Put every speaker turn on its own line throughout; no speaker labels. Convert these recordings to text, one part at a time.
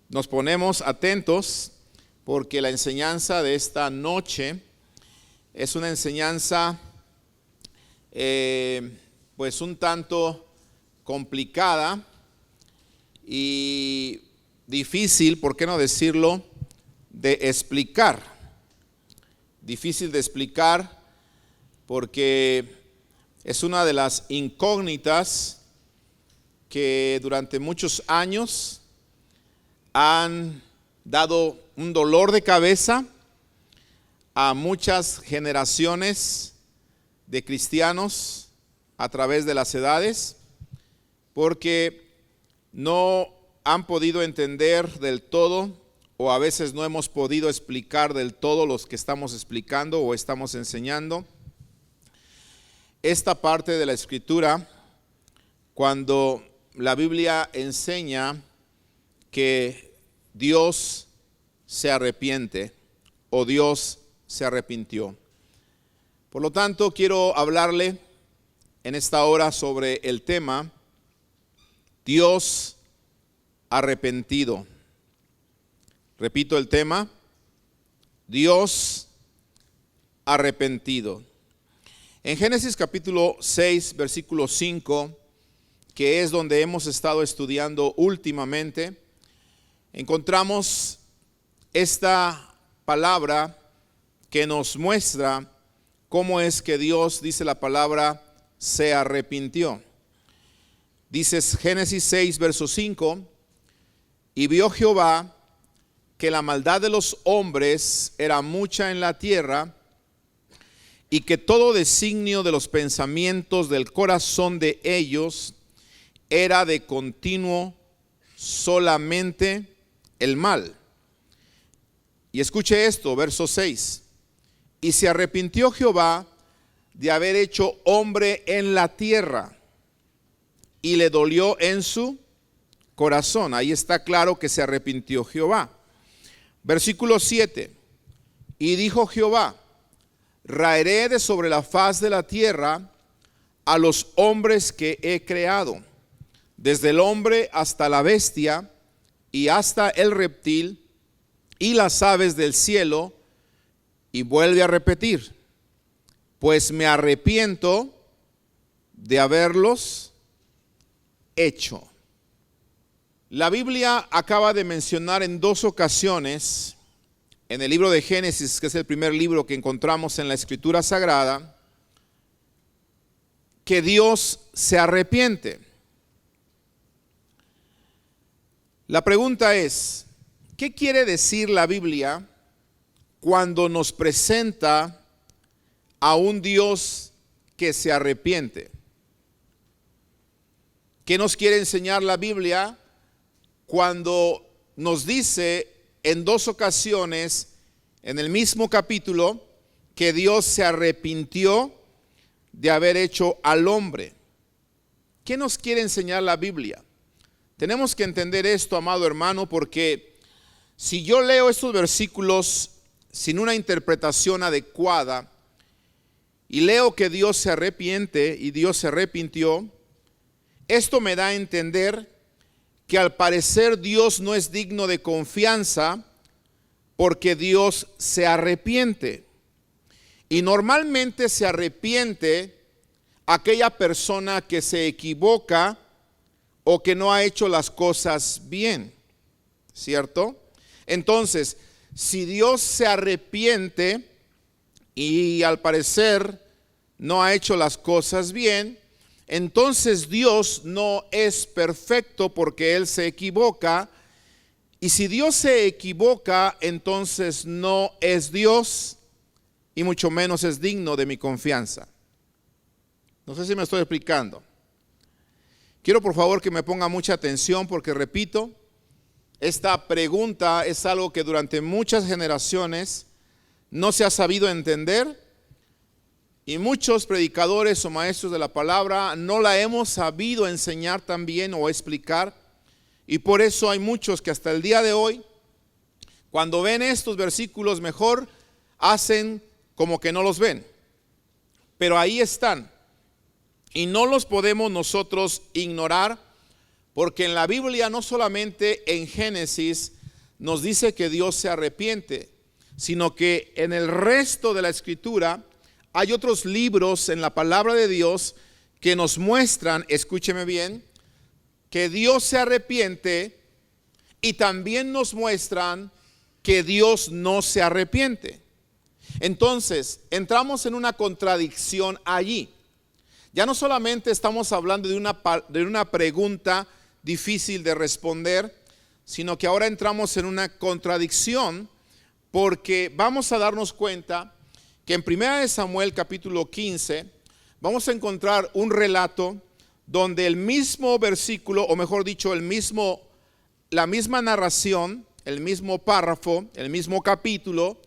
nos ponemos atentos porque la enseñanza de esta noche es una enseñanza pues un tanto complicada y difícil, ¿por qué no decirlo?, de explicar. Difícil de explicar porque es una de las incógnitas que durante muchos años han dado un dolor de cabeza a muchas generaciones de cristianos a través de las edades, porque no han podido entender del todo, o a veces no hemos podido explicar del todo los que estamos explicando o estamos enseñando esta parte de la Escritura, cuando la Biblia enseña que Dios se arrepiente o Dios se arrepintió. Por lo tanto, quiero hablarle en esta hora sobre el tema Dios arrepentido. Repito el tema, Dios arrepentido. En Génesis capítulo 6, versículo 5, que es donde hemos estado estudiando últimamente, encontramos esta palabra que nos muestra cómo es que Dios, dice la palabra, se arrepintió. Dice Génesis 6, verso 5, y vio Jehová que la maldad de los hombres era mucha en la tierra, y que todo designio de los pensamientos del corazón de ellos era de continuo solamente el mal. Y escuche esto, verso 6. Y se arrepintió Jehová de haber hecho hombre en la tierra, y le dolió en su corazón. Ahí está claro que se arrepintió Jehová. Versículo 7. Y dijo Jehová: raeré de sobre la faz de la tierra a los hombres que he creado, desde el hombre hasta la bestia y hasta el reptil y las aves del cielo. Y vuelve a repetir: pues me arrepiento de haberlos hecho. La Biblia acaba de mencionar en dos ocasiones en el libro de Génesis, que es el primer libro que encontramos en la Escritura Sagrada, que Dios se arrepiente. La pregunta es, ¿qué quiere decir la Biblia cuando nos presenta a un Dios que se arrepiente? ¿Qué nos quiere enseñar la Biblia cuando nos dice en dos ocasiones en el mismo capítulo que Dios se arrepintió de haber hecho al hombre? ¿Qué nos quiere enseñar la Biblia? Tenemos que entender esto, amado hermano, porque si yo leo estos versículos sin una interpretación adecuada y leo que Dios se arrepiente y Dios se arrepintió, esto me da a entender que al parecer Dios no es digno de confianza, porque Dios se arrepiente. Y normalmente se arrepiente aquella persona que se equivoca o que no ha hecho las cosas bien, ¿cierto? Entonces, si Dios se arrepiente y al parecer no ha hecho las cosas bien, entonces Dios no es perfecto porque Él se equivoca. Y si Dios se equivoca, entonces no es Dios y mucho menos es digno de mi confianza. No sé si me estoy explicando. Quiero por favor que me ponga mucha atención porque repito, esta pregunta es algo que durante muchas generaciones no se ha sabido entender. Y muchos predicadores o maestros de la palabra no la hemos sabido enseñar también o explicar. Y por eso hay muchos que hasta el día de hoy, cuando ven estos versículos, mejor hacen como que no los ven. Pero ahí están. Y no los podemos nosotros ignorar, porque en la Biblia, no solamente en Génesis, nos dice que Dios se arrepiente, sino que en el resto de la Escritura hay otros libros en la palabra de Dios que nos muestran, escúcheme bien, que Dios se arrepiente, y también nos muestran que Dios no se arrepiente. Entonces, entramos en una contradicción allí. Ya no solamente estamos hablando de una pregunta difícil de responder, sino que ahora entramos en una contradicción, porque vamos a darnos cuenta que en 1 Samuel capítulo 15 vamos a encontrar un relato donde el mismo versículo, o mejor dicho, la misma narración, el mismo párrafo, el mismo capítulo,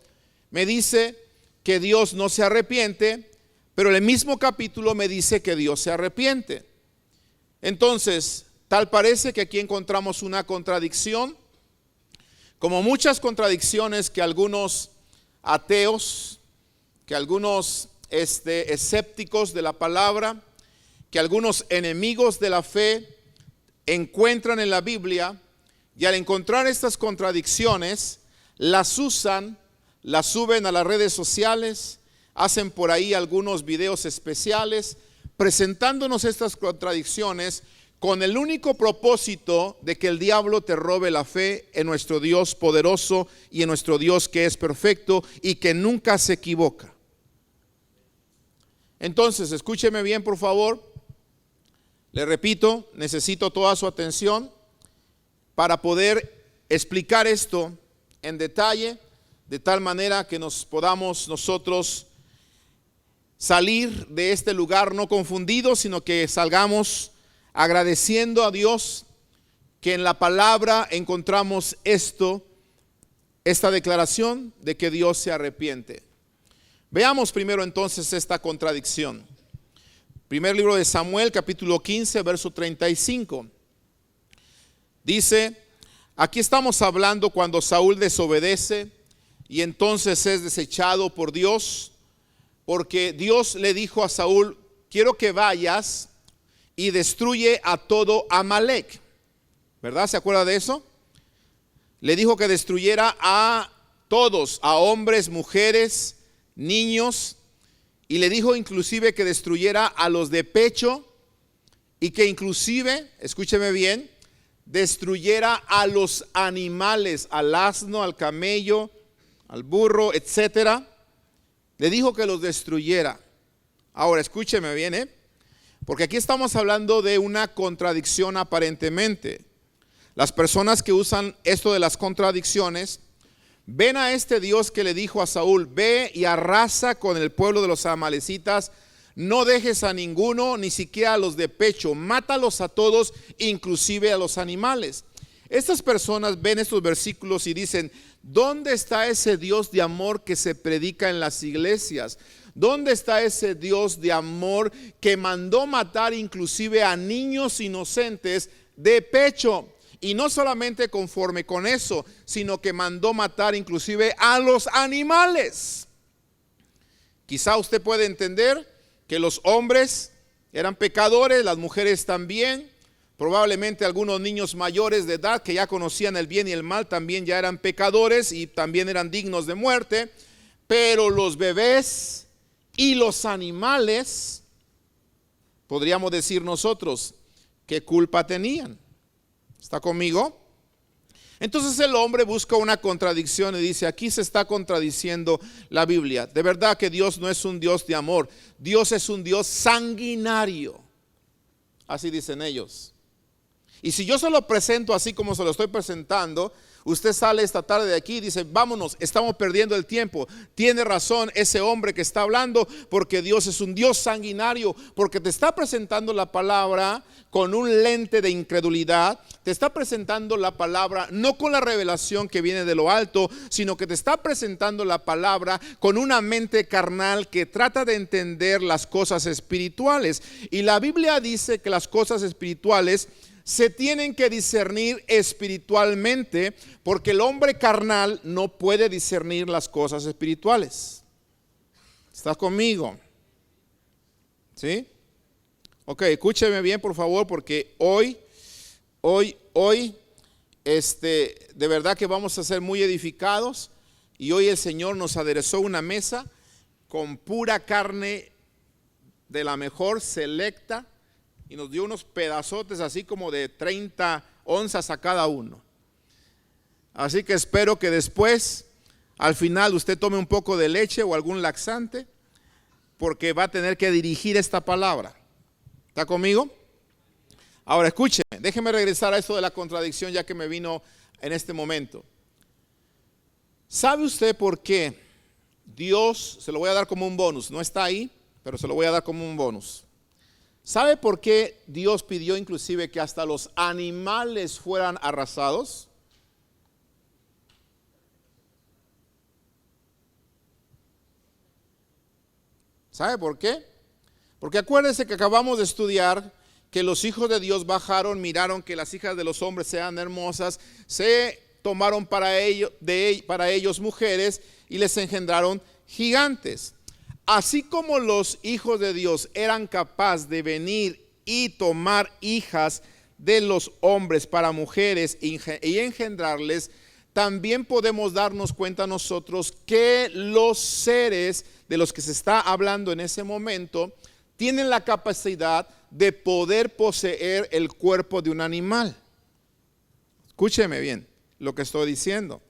me dice que Dios no se arrepiente, pero el mismo capítulo me dice que Dios se arrepiente. Entonces, tal parece que aquí encontramos una contradicción, como muchas contradicciones que algunos ateos, que algunos escépticos de la palabra, que algunos enemigos de la fe encuentran en la Biblia, y al encontrar estas contradicciones, las usan, las suben a las redes sociales, hacen por ahí algunos videos especiales, presentándonos estas contradicciones con el único propósito de que el diablo te robe la fe en nuestro Dios poderoso y en nuestro Dios que es perfecto y que nunca se equivoca. Entonces, escúcheme bien, por favor. Le repito, necesito toda su atención para poder explicar esto en detalle, de tal manera que nos podamos nosotros salir de este lugar no confundidos, sino que salgamos agradeciendo a Dios que en la palabra encontramos esta declaración de que Dios se arrepiente. Veamos primero entonces esta contradicción. Primer libro de Samuel, capítulo 15, verso 35. Dice, aquí estamos hablando cuando Saúl desobedece y entonces es desechado por Dios, porque Dios le dijo a Saúl, quiero que vayas y destruye a todo Amalek. ¿Verdad? ¿Se acuerda de eso? Le dijo que destruyera a todos, a hombres, mujeres, niños, y le dijo inclusive que destruyera a los de pecho, y que inclusive, escúcheme bien, destruyera a los animales, al asno, al camello, al burro, etcétera. Le dijo que los destruyera. Ahora escúcheme bien, porque aquí estamos hablando de una contradicción aparentemente. Las personas que usan esto de las contradicciones ven a este Dios que le dijo a Saúl, ve y arrasa con el pueblo de los amalecitas, no dejes a ninguno, ni siquiera a los de pecho, mátalos a todos, inclusive a los animales. Estas personas ven estos versículos y dicen, ¿dónde está ese Dios de amor que se predica en las iglesias? ¿Dónde está ese Dios de amor que mandó matar inclusive a niños inocentes de pecho? Y no solamente conforme con eso, sino que mandó matar inclusive a los animales. Quizá usted puede entender que los hombres eran pecadores, las mujeres también. Probablemente algunos niños mayores de edad que ya conocían el bien y el mal también ya eran pecadores y también eran dignos de muerte. Pero los bebés y los animales, podríamos decir nosotros, ¿qué culpa tenían? ¿Está conmigo? Entonces el hombre busca una contradicción y dice, aquí se está contradiciendo la Biblia. De verdad que Dios no es un Dios de amor, Dios es un Dios sanguinario. Así dicen ellos. Y si yo se lo presento así como se lo estoy presentando, usted sale esta tarde de aquí y dice, vámonos, estamos perdiendo el tiempo. Tiene razón ese hombre que está hablando, porque Dios es un Dios sanguinario, porque te está presentando la palabra con un lente de incredulidad, te está presentando la palabra no con la revelación que viene de lo alto, sino que te está presentando la palabra con una mente carnal que trata de entender las cosas espirituales. Y la Biblia dice que las cosas espirituales se tienen que discernir espiritualmente, porque el hombre carnal no puede discernir las cosas espirituales. ¿Estás conmigo? ¿Sí? Ok, escúcheme bien por favor, porque hoy De verdad que vamos a ser muy edificados. Y hoy el Señor nos aderezó una mesa con pura carne de la mejor, selecta, y nos dio unos pedazotes así como de 30 onzas a cada uno. Así que espero que después, al final, usted tome un poco de leche o algún laxante, porque va a tener que dirigir esta palabra. ¿Está conmigo? Ahora escúcheme, déjeme regresar a esto de la contradicción, ya que me vino en este momento. ¿Sabe usted por qué Dios, se lo voy a dar como un bonus, no está ahí, pero se lo voy a dar como un bonus? ¿Sabe por qué Dios pidió inclusive que hasta los animales fueran arrasados? ¿Sabe por qué? Porque acuérdense que acabamos de estudiar que los hijos de Dios bajaron, miraron que las hijas de los hombres eran hermosas, se tomaron para ellos mujeres y les engendraron gigantes. Así como los hijos de Dios eran capaces de venir y tomar hijas de los hombres para mujeres y engendrarles, también podemos darnos cuenta nosotros que los seres de los que se está hablando en ese momento tienen la capacidad de poder poseer el cuerpo de un animal. Escúcheme bien lo que estoy diciendo.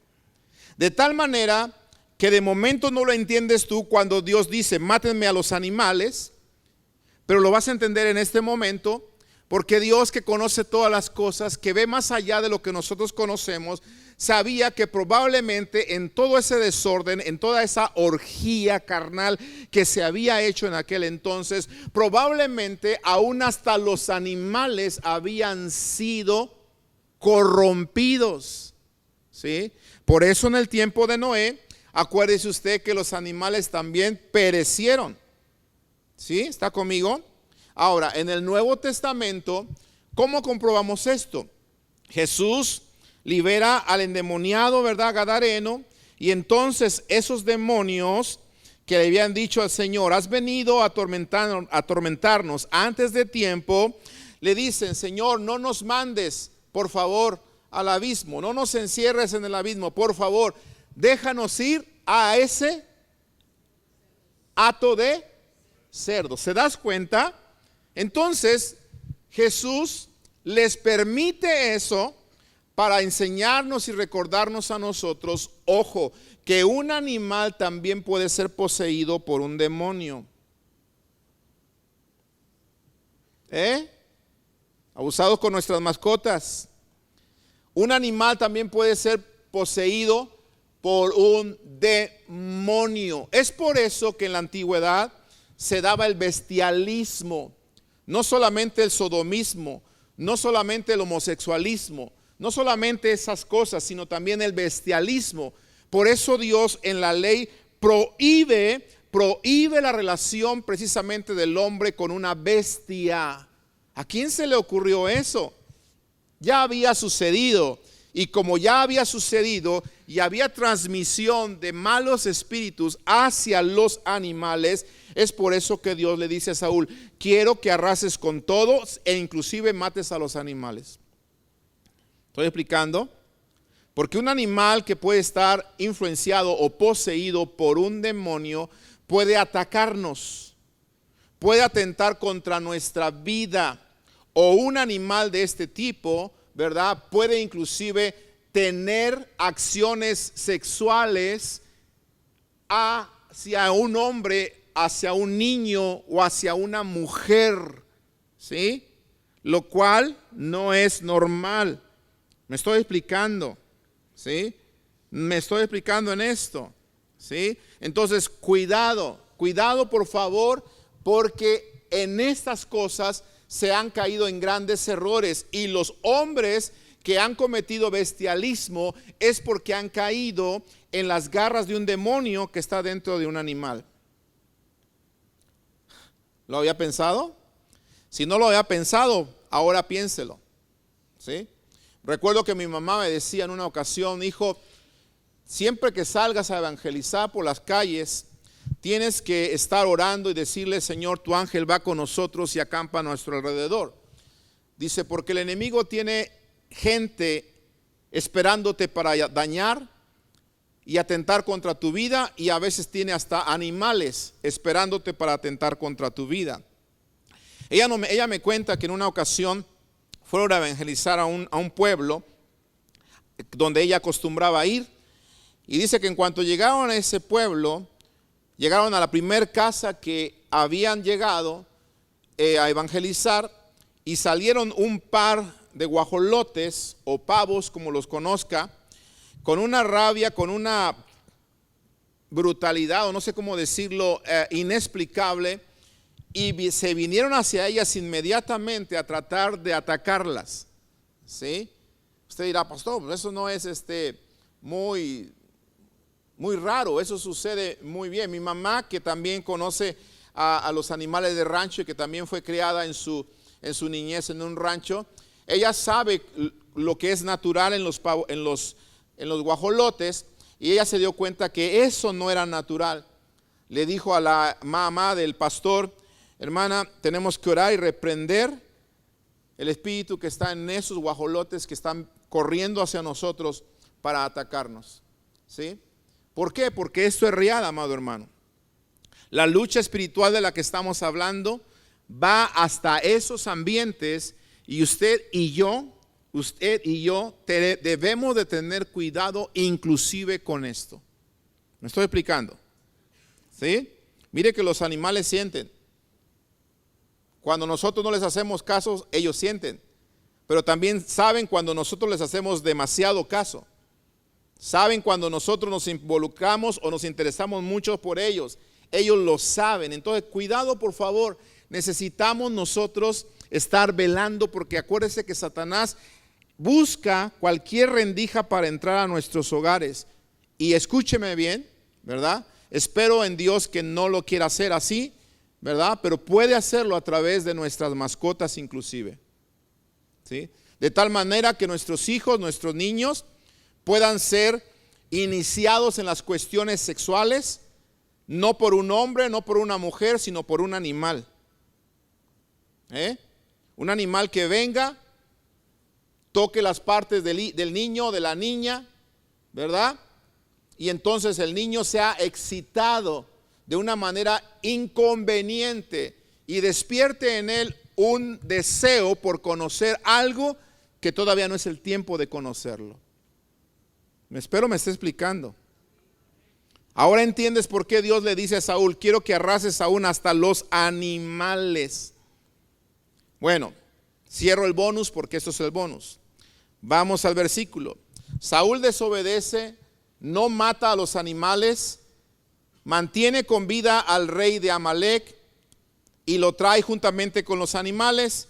De tal manera que de momento no lo entiendes tú cuando Dios dice, mátenme a los animales, pero lo vas a entender en este momento, porque Dios, que conoce todas las cosas, que ve más allá de lo que nosotros conocemos, sabía que probablemente en todo ese desorden, en toda esa orgía carnal que se había hecho en aquel entonces, probablemente aún hasta los animales habían sido corrompidos, ¿sí? Por eso en el tiempo de Noé, acuérdese usted que los animales también perecieron, ¿sí? ¿Está conmigo? Ahora, en el Nuevo Testamento, ¿cómo comprobamos esto? Jesús libera al endemoniado, ¿verdad? Gadareno, y entonces esos demonios que le habían dicho al Señor, has venido a atormentarnos antes de tiempo, le dicen, Señor, no nos mandes, por favor, al abismo, no nos encierres en el abismo, por favor, déjanos ir a ese hato de cerdo. ¿Se das cuenta? Entonces Jesús les permite eso para enseñarnos y recordarnos a nosotros, ojo, que un animal también puede ser poseído por un demonio. Abusados con nuestras mascotas. Un animal también puede ser poseído por un demonio. Es por eso que en la antigüedad se daba el bestialismo, no solamente el sodomismo, no solamente el homosexualismo, no solamente esas cosas, sino también el bestialismo. Por eso Dios en la ley prohíbe la relación precisamente del hombre con una bestia. ¿A quién se le ocurrió eso? Ya había sucedido, y como ya había sucedido y había transmisión de malos espíritus hacia los animales, es por eso que Dios le dice a Saúl, quiero que arrases con todos e inclusive mates a los animales. ¿Estoy explicando? Porque un animal que puede estar influenciado o poseído por un demonio puede atacarnos, puede atentar contra nuestra vida, o un animal de este tipo, ¿verdad? Puede inclusive tener acciones sexuales hacia un hombre, hacia un niño o hacia una mujer, ¿sí? Lo cual no es normal. Me estoy explicando, ¿sí? Me estoy explicando en esto, ¿sí? Entonces, cuidado por favor, porque en estas cosas se han caído en grandes errores, y los hombres que han cometido bestialismo es porque han caído en las garras de un demonio que está dentro de un animal. ¿Lo había pensado? Si no lo había pensado, ahora piénselo, ¿sí? Recuerdo que mi mamá me decía en una ocasión, hijo, siempre que salgas a evangelizar por las calles, tienes que estar orando y decirle, Señor, tu ángel va con nosotros y acampa a nuestro alrededor. Dice, porque el enemigo tiene gente esperándote para dañar y atentar contra tu vida, y a veces tiene hasta animales esperándote para atentar contra tu vida. Ella me cuenta que en una ocasión fueron a evangelizar a un pueblo donde ella acostumbraba ir, y dice que en cuanto llegaron a ese pueblo, llegaron a la primer casa que habían llegado a evangelizar, y salieron un par de guajolotes o pavos, como los conozca, con una rabia, con una brutalidad, o no sé cómo decirlo, inexplicable, y se vinieron hacia ellas inmediatamente a tratar de atacarlas. ¿Sí? Usted dirá, pastor, pues eso no es muy raro, eso sucede muy bien. Mi mamá, que también conoce a los animales de rancho y que también fue criada en su niñez en un rancho, ella sabe lo que es natural en los guajolotes, y ella se dio cuenta que eso no era natural. Le dijo a la mamá del pastor, hermana, tenemos que orar y reprender el espíritu que está en esos guajolotes que están corriendo hacia nosotros para atacarnos. ¿Sí? ¿Por qué? Porque esto es real, amado hermano. La lucha espiritual de la que estamos hablando va hasta esos ambientes, y usted y yo debemos de tener cuidado inclusive con esto. ¿Me estoy explicando? ¿Sí? Mire que los animales sienten. Cuando nosotros no les hacemos caso, ellos sienten. Pero también saben cuando nosotros les hacemos demasiado caso. Saben cuando nosotros nos involucramos o nos interesamos mucho por ellos. Ellos lo saben. Entonces, cuidado, por favor. Necesitamos nosotros estar velando, porque acuérdese que Satanás busca cualquier rendija para entrar a nuestros hogares. Y escúcheme bien, ¿verdad? Espero en Dios que no lo quiera hacer así, ¿verdad? Pero puede hacerlo a través de nuestras mascotas inclusive. ¿Sí? De tal manera que nuestros hijos, nuestros niños puedan ser iniciados en las cuestiones sexuales, no por un hombre, no por una mujer, sino por un animal. Un animal que venga, toque las partes del niño, de la niña, ¿verdad? Y entonces el niño sea excitado de una manera inconveniente y despierte en él un deseo por conocer algo que todavía no es el tiempo de conocerlo. Espero me esté explicando. Ahora entiendes por qué Dios le dice a Saúl, quiero que arrases aún hasta los animales. Bueno, cierro el bonus porque esto es el bonus. Vamos al versículo. Saúl desobedece, no mata a los animales, mantiene con vida al rey de Amalec y lo trae juntamente con los animales.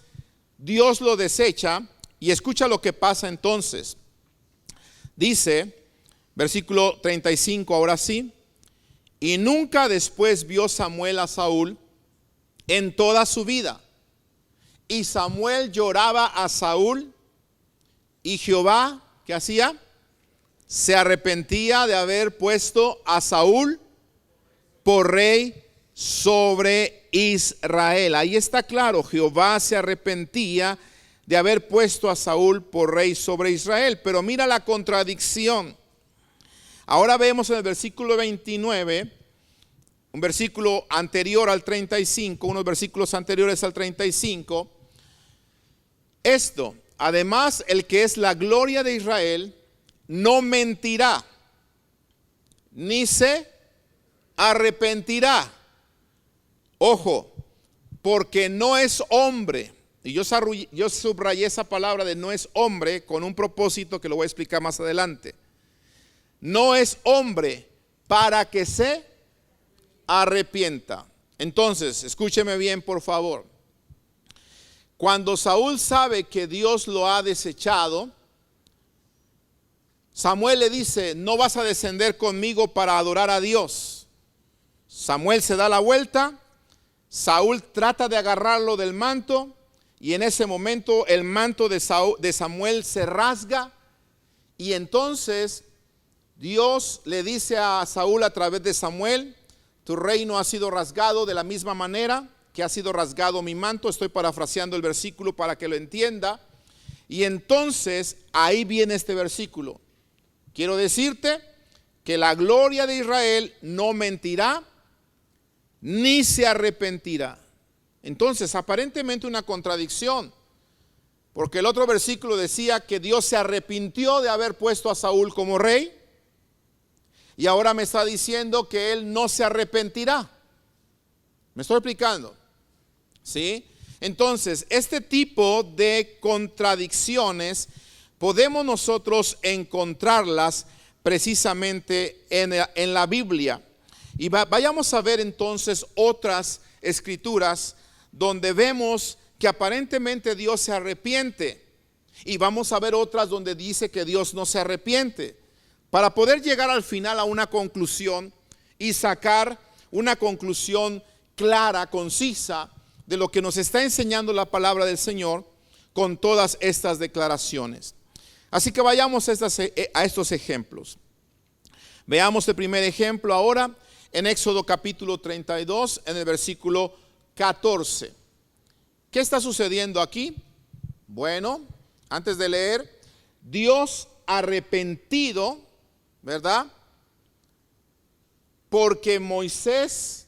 Dios lo desecha, y escucha lo que pasa entonces. Dice, versículo 35, ahora sí. Y nunca después vio Samuel a Saúl en toda su vida. Y Samuel lloraba a Saúl, y Jehová, ¿qué hacía? Se arrepentía de haber puesto a Saúl por rey sobre Israel. Ahí está claro, Jehová se arrepentía de haber puesto a Saúl por rey sobre Israel. Pero mira la contradicción. Ahora vemos en el versículo 29, un versículo anterior al 35, unos versículos anteriores al 35. Esto, además, el que es la gloria de Israel no mentirá, ni se arrepentirá. Ojo, porque no es hombre. Y yo subrayé esa palabra de no es hombre con un propósito que lo voy a explicar más adelante. No es hombre para que se arrepienta. Entonces, escúcheme bien, por favor. Cuando Saúl sabe que Dios lo ha desechado, Samuel le dice, no vas a descender conmigo para adorar a Dios. Samuel se da la vuelta, Saúl trata de agarrarlo del manto, y en ese momento el manto de Samuel se rasga, y entonces Dios le dice a Saúl a través de Samuel, tu reino ha sido rasgado de la misma manera que ha sido rasgado mi manto. Estoy parafraseando el versículo para que lo entienda. Y entonces ahí viene este versículo. Quiero decirte que la gloria de Israel no mentirá ni se arrepentirá. Entonces, aparentemente una contradicción, porque el otro versículo decía que Dios se arrepintió de haber puesto a Saúl como rey, y ahora me está diciendo que él no se arrepentirá. ¿Me estoy explicando? ¿Sí? Entonces, este tipo de contradicciones podemos nosotros encontrarlas precisamente en la Biblia. Y vayamos a ver entonces otras escrituras donde vemos que aparentemente Dios se arrepiente, y vamos a ver otras donde dice que Dios no se arrepiente, para poder llegar al final a una conclusión y sacar una conclusión clara, concisa, de lo que nos está enseñando la palabra del Señor con todas estas declaraciones. Así que vayamos a estos ejemplos. Veamos el primer ejemplo ahora en Éxodo capítulo 32, en el versículo 14. ¿Qué está sucediendo aquí? Bueno, antes de leer, Dios arrepentido, ¿verdad? Porque Moisés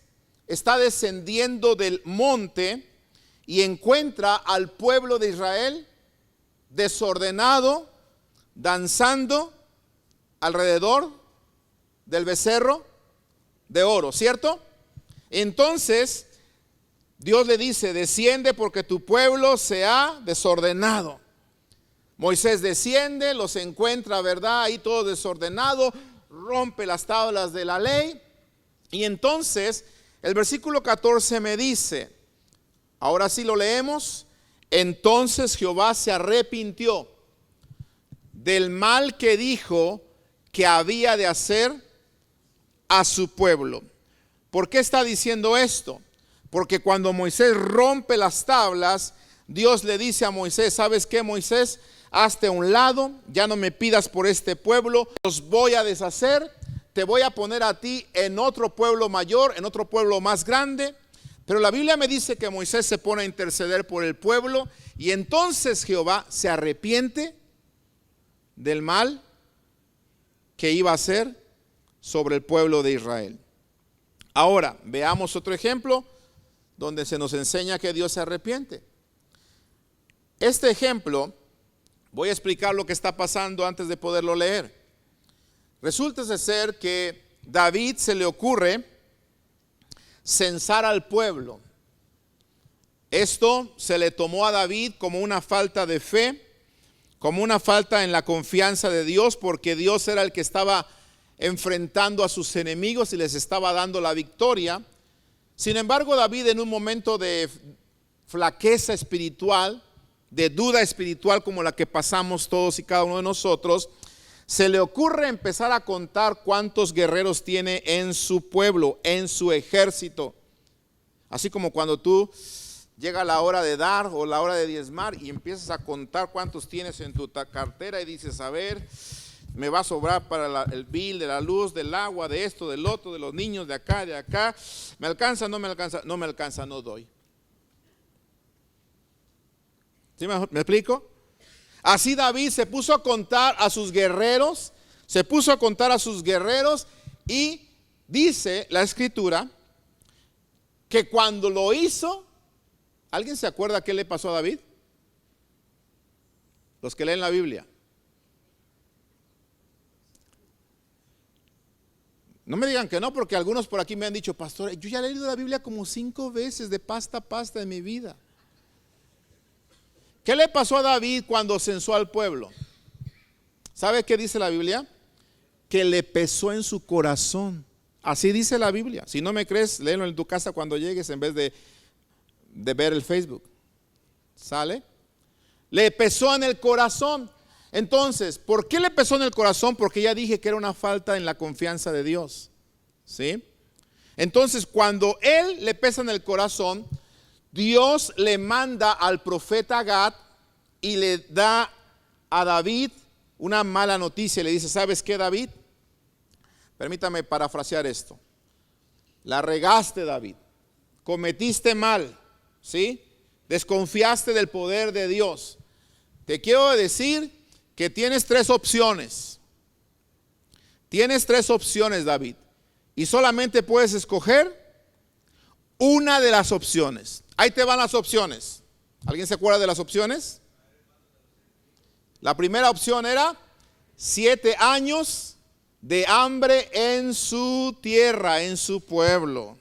está descendiendo del monte y encuentra al pueblo de Israel desordenado, danzando alrededor del becerro de oro, ¿cierto? Entonces Dios le dice: desciende porque tu pueblo se ha desordenado. Moisés desciende, los encuentra, ¿verdad? Ahí todo desordenado, rompe las tablas de la ley. Y entonces el versículo 14 me dice, ahora sí lo leemos: entonces Jehová se arrepintió del mal que dijo que había de hacer a su pueblo. ¿Por qué está diciendo esto? Porque cuando Moisés rompe las tablas, Dios le dice a Moisés: ¿sabes qué, Moisés? Hazte a un lado, ya no me pidas por este pueblo, los voy a deshacer, te voy a poner a ti en otro pueblo mayor, en otro pueblo más grande. Pero la Biblia me dice que Moisés se pone a interceder por el pueblo, y entonces Jehová se arrepiente del mal que iba a hacer sobre el pueblo de Israel. Ahora, veamos otro ejemplo donde se nos enseña que Dios se arrepiente. Este ejemplo, voy a explicar lo que está pasando antes de poderlo leer. Resulta ser que David se le ocurre censar al pueblo. Esto se le tomó a David como una falta de fe, como una falta en la confianza de Dios, porque Dios era el que estaba enfrentando a sus enemigos y les estaba dando la victoria. Sin embargo, David, en un momento de flaqueza espiritual, de duda espiritual como la que pasamos todos y cada uno de nosotros, se le ocurre empezar a contar cuántos guerreros tiene en su pueblo, en su ejército. Así como cuando tú llega la hora de dar o la hora de diezmar y empiezas a contar cuántos tienes en tu cartera y dices: a ver, me va a sobrar para el bill de la luz, del agua, de esto, del otro, de los niños, de acá, ¿me alcanza? No me alcanza, no me alcanza, no doy. ¿Sí me explico? Así David se puso a contar a sus guerreros, y dice la escritura que cuando lo hizo, ¿alguien se acuerda qué le pasó a David? Los que leen la Biblia. No me digan que no, porque algunos por aquí me han dicho: pastor, yo ya he leído la Biblia como 5 veces de pasta a pasta en mi vida. ¿Qué le pasó a David cuando censó al pueblo? ¿Sabe qué dice la Biblia? Que le pesó en su corazón. Así dice la Biblia. Si no me crees, léelo en tu casa cuando llegues en vez de ver el Facebook. ¿Sale? Le pesó en el corazón. Entonces, ¿por qué le pesó en el corazón? Porque ya dije que era una falta en la confianza de Dios. ¿Sí? Entonces, cuando él le pesa en el corazón, Dios le manda al profeta Gad y le da a David una mala noticia. Le dice: ¿sabes qué, David? Permítame parafrasear esto. La regaste, David. Cometiste mal, ¿sí? Desconfiaste del poder de Dios. Te quiero decir que tienes tres opciones. Tienes tres opciones, David. Y solamente puedes escoger una de las opciones. Ahí te van las opciones. ¿Alguien se acuerda de las opciones? La primera opción era 7 años de hambre en su tierra, en su pueblo.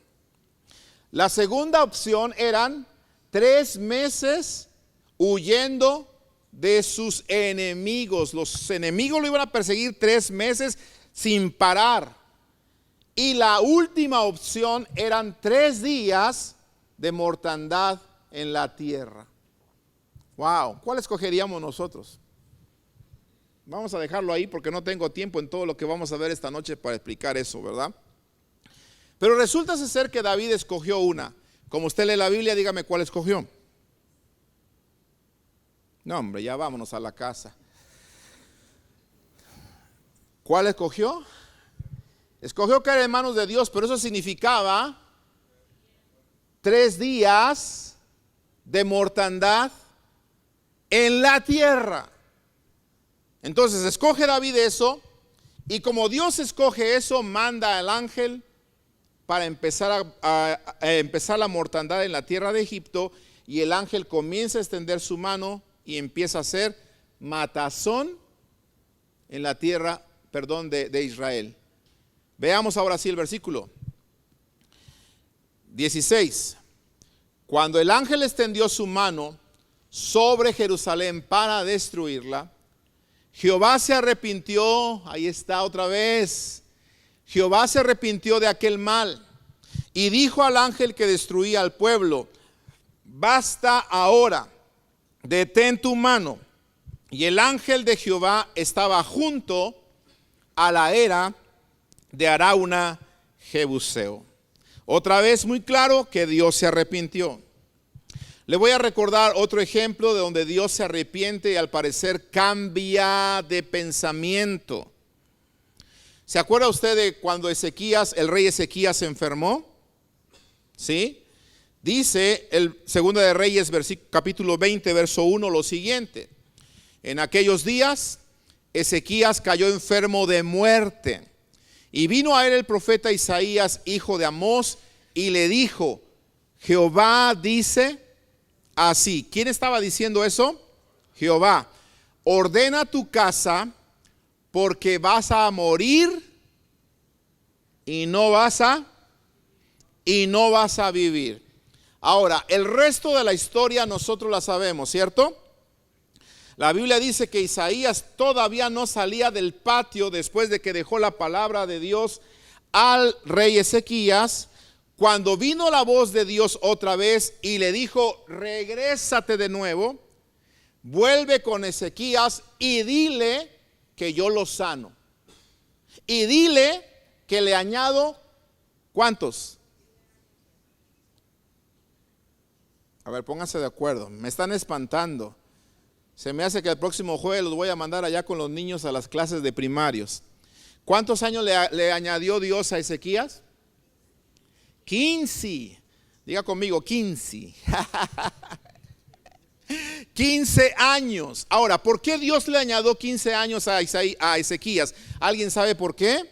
La segunda opción eran 3 meses huyendo de sus enemigos. Los enemigos lo iban a perseguir 3 meses sin parar. Y la última opción eran 3 días de mortandad en la tierra. Wow, ¿cuál escogeríamos nosotros? Vamos a dejarlo ahí porque no tengo tiempo en todo lo que vamos a ver esta noche para explicar eso, ¿verdad? Pero resulta ser que David escogió una. Como usted lee la Biblia, dígame cuál escogió. No, hombre, ya vámonos a la casa. ¿Cuál escogió? Escogió caer en manos de Dios, pero eso significaba 3 días de mortandad en la tierra. Entonces escoge David eso, y como Dios escoge eso, manda al ángel para empezar empezar la mortandad en la tierra de Egipto, y el ángel comienza a extender su mano y empieza a hacer matazón en la tierra, de Israel. Veamos ahora sí el versículo 16. Cuando el ángel extendió su mano sobre Jerusalén para destruirla, Jehová se arrepintió, ahí está otra vez, Jehová se arrepintió de aquel mal y dijo al ángel que destruía al pueblo: basta ahora, detén tu mano. Y el ángel de Jehová estaba junto a la era de Arauna Jebuseo. Otra vez muy claro que Dios se arrepintió. Le voy a recordar otro ejemplo de donde Dios se arrepiente y al parecer cambia de pensamiento. ¿Se acuerda usted de cuando el rey Ezequías se enfermó? ¿Sí? Dice el 2 de Reyes capítulo 20 verso 1 lo siguiente: en aquellos días Ezequías cayó enfermo de muerte, y vino a él el profeta Isaías, hijo de Amós, y le dijo: Jehová dice así. ¿Quién estaba diciendo eso? Jehová: ordena tu casa, porque vas a morir y no vas a vivir. Ahora, el resto de la historia nosotros la sabemos, ¿cierto? La Biblia dice que Isaías todavía no salía del patio después de que dejó la palabra de Dios al rey Ezequías, cuando vino la voz de Dios otra vez y le dijo: regrésate de nuevo, vuelve con Ezequías y dile que yo lo sano. Y dile que le añado, ¿cuántos? A ver, pónganse de acuerdo, me están espantando. Se me hace que el próximo jueves los voy a mandar allá con los niños a las clases de primarios. ¿Cuántos años le añadió Dios a Ezequías? 15. Diga conmigo, 15. 15 años. Ahora, ¿por qué Dios le añadió 15 años a Ezequías? ¿Alguien sabe por qué?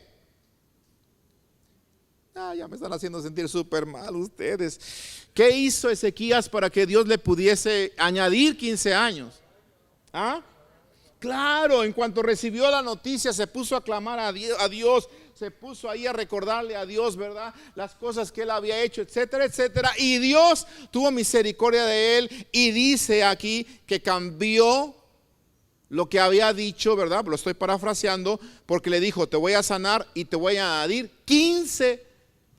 Ya me están haciendo sentir súper mal ustedes. ¿Qué hizo Ezequías para que Dios le pudiese añadir 15 años? ¿Ah? Claro, en cuanto recibió la noticia se puso a clamar a Dios, se puso ahí a recordarle a Dios, ¿verdad? Las cosas que él había hecho, etcétera, etcétera. Y Dios tuvo misericordia de él y dice aquí que cambió lo que había dicho, ¿verdad? Lo estoy parafraseando, porque le dijo: te voy a sanar y te voy a añadir 15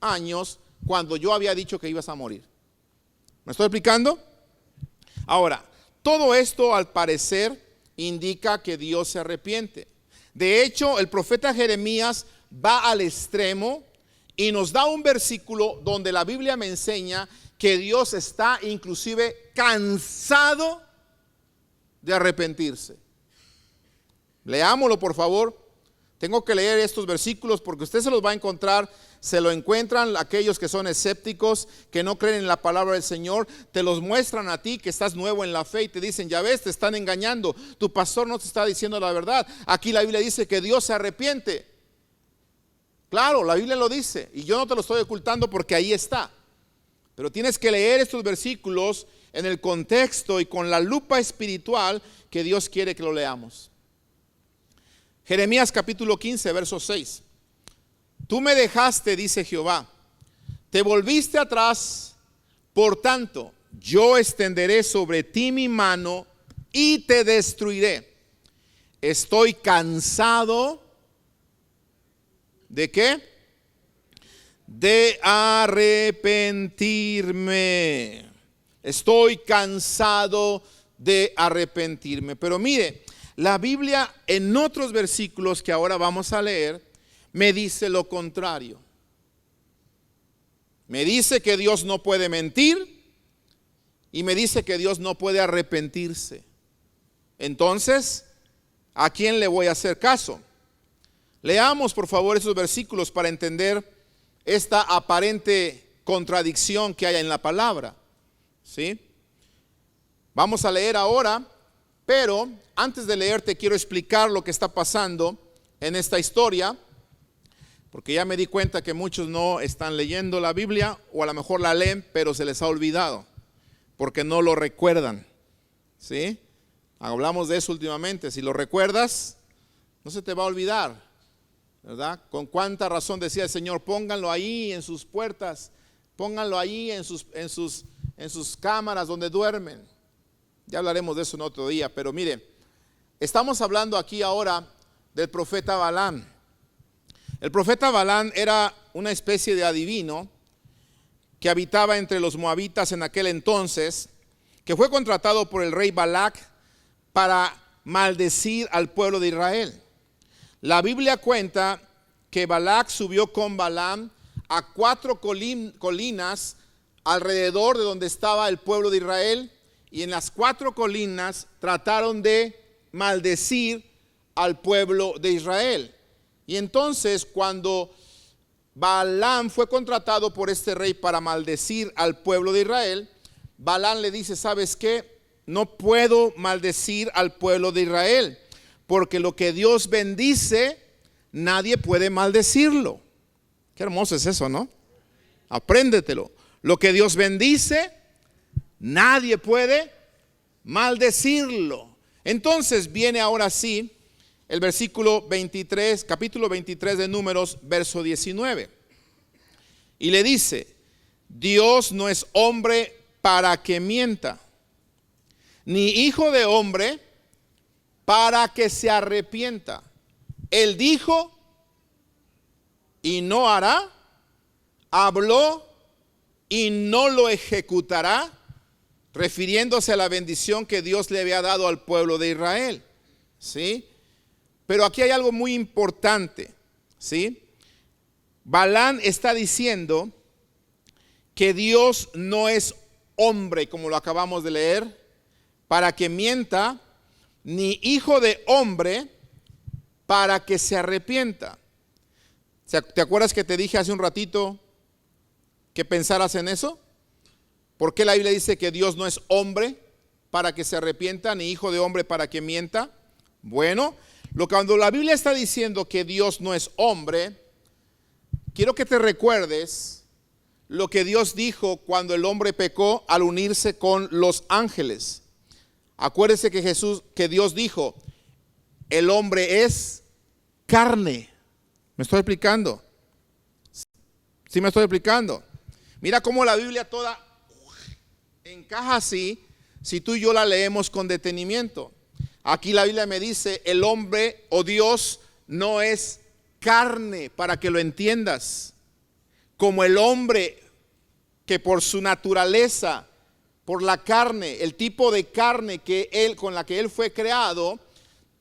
años cuando yo había dicho que ibas a morir. ¿Me estoy explicando? Ahora, todo esto al parecer indica que Dios se arrepiente. De hecho, el profeta Jeremías va al extremo y nos da un versículo donde la Biblia me enseña que Dios está inclusive cansado de arrepentirse. Leámoslo, por favor. Tengo que leer estos versículos porque usted se los va a encontrar, se lo encuentran aquellos que son escépticos, que no creen en la palabra del Señor, te los muestran a ti que estás nuevo en la fe y te dicen, ya ves, te están engañando, tu pastor no te está diciendo la verdad. Aquí la Biblia dice que Dios se arrepiente. Claro, la Biblia lo dice y yo no te lo estoy ocultando porque ahí está. Pero tienes que leer estos versículos en el contexto y con la lupa espiritual que Dios quiere que lo leamos. Jeremías capítulo 15, verso 6. Tú me dejaste, dice Jehová, te volviste atrás, por tanto, yo extenderé sobre ti mi mano y te destruiré. Estoy cansado ¿de qué? De arrepentirme. Estoy cansado de arrepentirme. Pero mire, la Biblia en otros versículos que ahora vamos a leer me dice lo contrario. Me dice que Dios no puede mentir y me dice que Dios no puede arrepentirse. Entonces, ¿a quién le voy a hacer caso? Leamos por favor esos versículos para entender esta aparente contradicción que hay en la palabra. ¿Sí? Vamos a leer ahora, pero antes de leer te quiero explicar lo que está pasando en esta historia, porque ya me di cuenta que muchos no están leyendo la Biblia o a lo mejor la leen, pero se les ha olvidado, porque no lo recuerdan. ¿Sí? Hablamos de eso últimamente. Si lo recuerdas, no se te va a olvidar, ¿verdad? Con cuánta razón decía el Señor, pónganlo ahí en sus puertas, pónganlo ahí en sus cámaras donde duermen. Ya hablaremos de eso en otro día, pero mire, estamos hablando aquí ahora del profeta Balaam. El profeta Balaam era una especie de adivino que habitaba entre los moabitas en aquel entonces, que fue contratado por el rey Balac para maldecir al pueblo de Israel. La Biblia cuenta que Balac subió con Balaam a 4 colinas alrededor de donde estaba el pueblo de Israel, y en las 4 colinas trataron de maldecir al pueblo de Israel. Y entonces cuando Balaam fue contratado por este rey para maldecir al pueblo de Israel, Balaam le dice, ¿sabes qué? No puedo maldecir al pueblo de Israel, porque lo que Dios bendice, nadie puede maldecirlo. Qué hermoso es eso, ¿no? Apréndetelo. Lo que Dios bendice, nadie puede maldecirlo. Entonces viene ahora sí el versículo 23, capítulo 23 de Números, verso 19. Y le dice, Dios no es hombre para que mienta, ni hijo de hombre para que se arrepienta. Él dijo y no hará, habló y no lo ejecutará, refiriéndose a la bendición que Dios le había dado al pueblo de Israel. ¿Sí? Pero aquí hay algo muy importante. ¿Sí? Balaam está diciendo que Dios no es hombre, como lo acabamos de leer, para que mienta, ni hijo de hombre para que se arrepienta. ¿Te acuerdas que te dije hace un ratito que pensaras en eso? ¿Por qué la Biblia dice que Dios no es hombre para que se arrepienta, ni hijo de hombre para que mienta? Bueno, cuando la Biblia está diciendo que Dios no es hombre, quiero que te recuerdes lo que Dios dijo cuando el hombre pecó al unirse con los ángeles. Acuérdese que Dios dijo, el hombre es carne. ¿Me estoy explicando? ¿Sí me estoy explicando? Mira cómo la Biblia toda encaja así, si tú y yo la leemos con detenimiento. Aquí la Biblia me dice, el hombre o Dios no es carne, para que lo entiendas. Como el hombre que por su naturaleza, por la carne, el tipo de carne con la que él fue creado,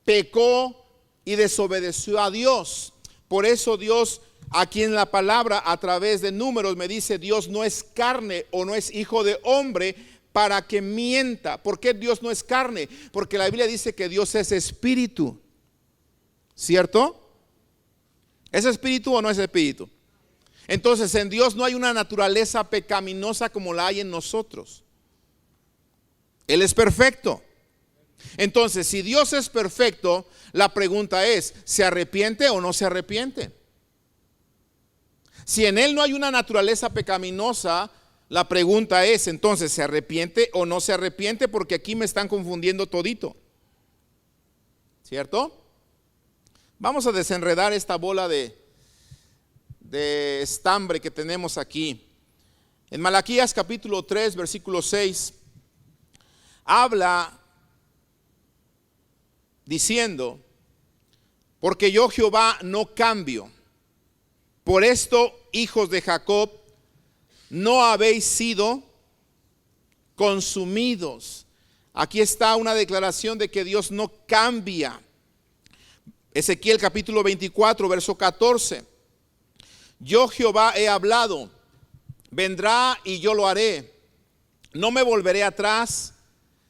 pecó y desobedeció a Dios. Por eso Dios aquí en la palabra a través de Números me dice, Dios no es carne o no es hijo de hombre para que mienta. ¿Por qué Dios no es carne? Porque la Biblia dice que Dios es espíritu, ¿cierto? ¿Es espíritu o no es espíritu? Entonces en Dios no hay una naturaleza pecaminosa como la hay en nosotros. Él es perfecto. Entonces, si Dios es perfecto, la pregunta es, ¿se arrepiente o no se arrepiente? Si en Él no hay una naturaleza pecaminosa, la pregunta es, entonces, ¿se arrepiente o no se arrepiente? Porque aquí me están confundiendo todito. ¿Cierto? Vamos a desenredar esta bola de estambre que tenemos aquí. En Malaquías capítulo 3, versículo 6, habla diciendo, porque yo Jehová no cambio. Por esto, hijos de Jacob, no habéis sido consumidos. Aquí está una declaración de que Dios no cambia. Ezequiel capítulo 24, verso 14. Yo Jehová he hablado, vendrá y yo lo haré. No me volveré atrás,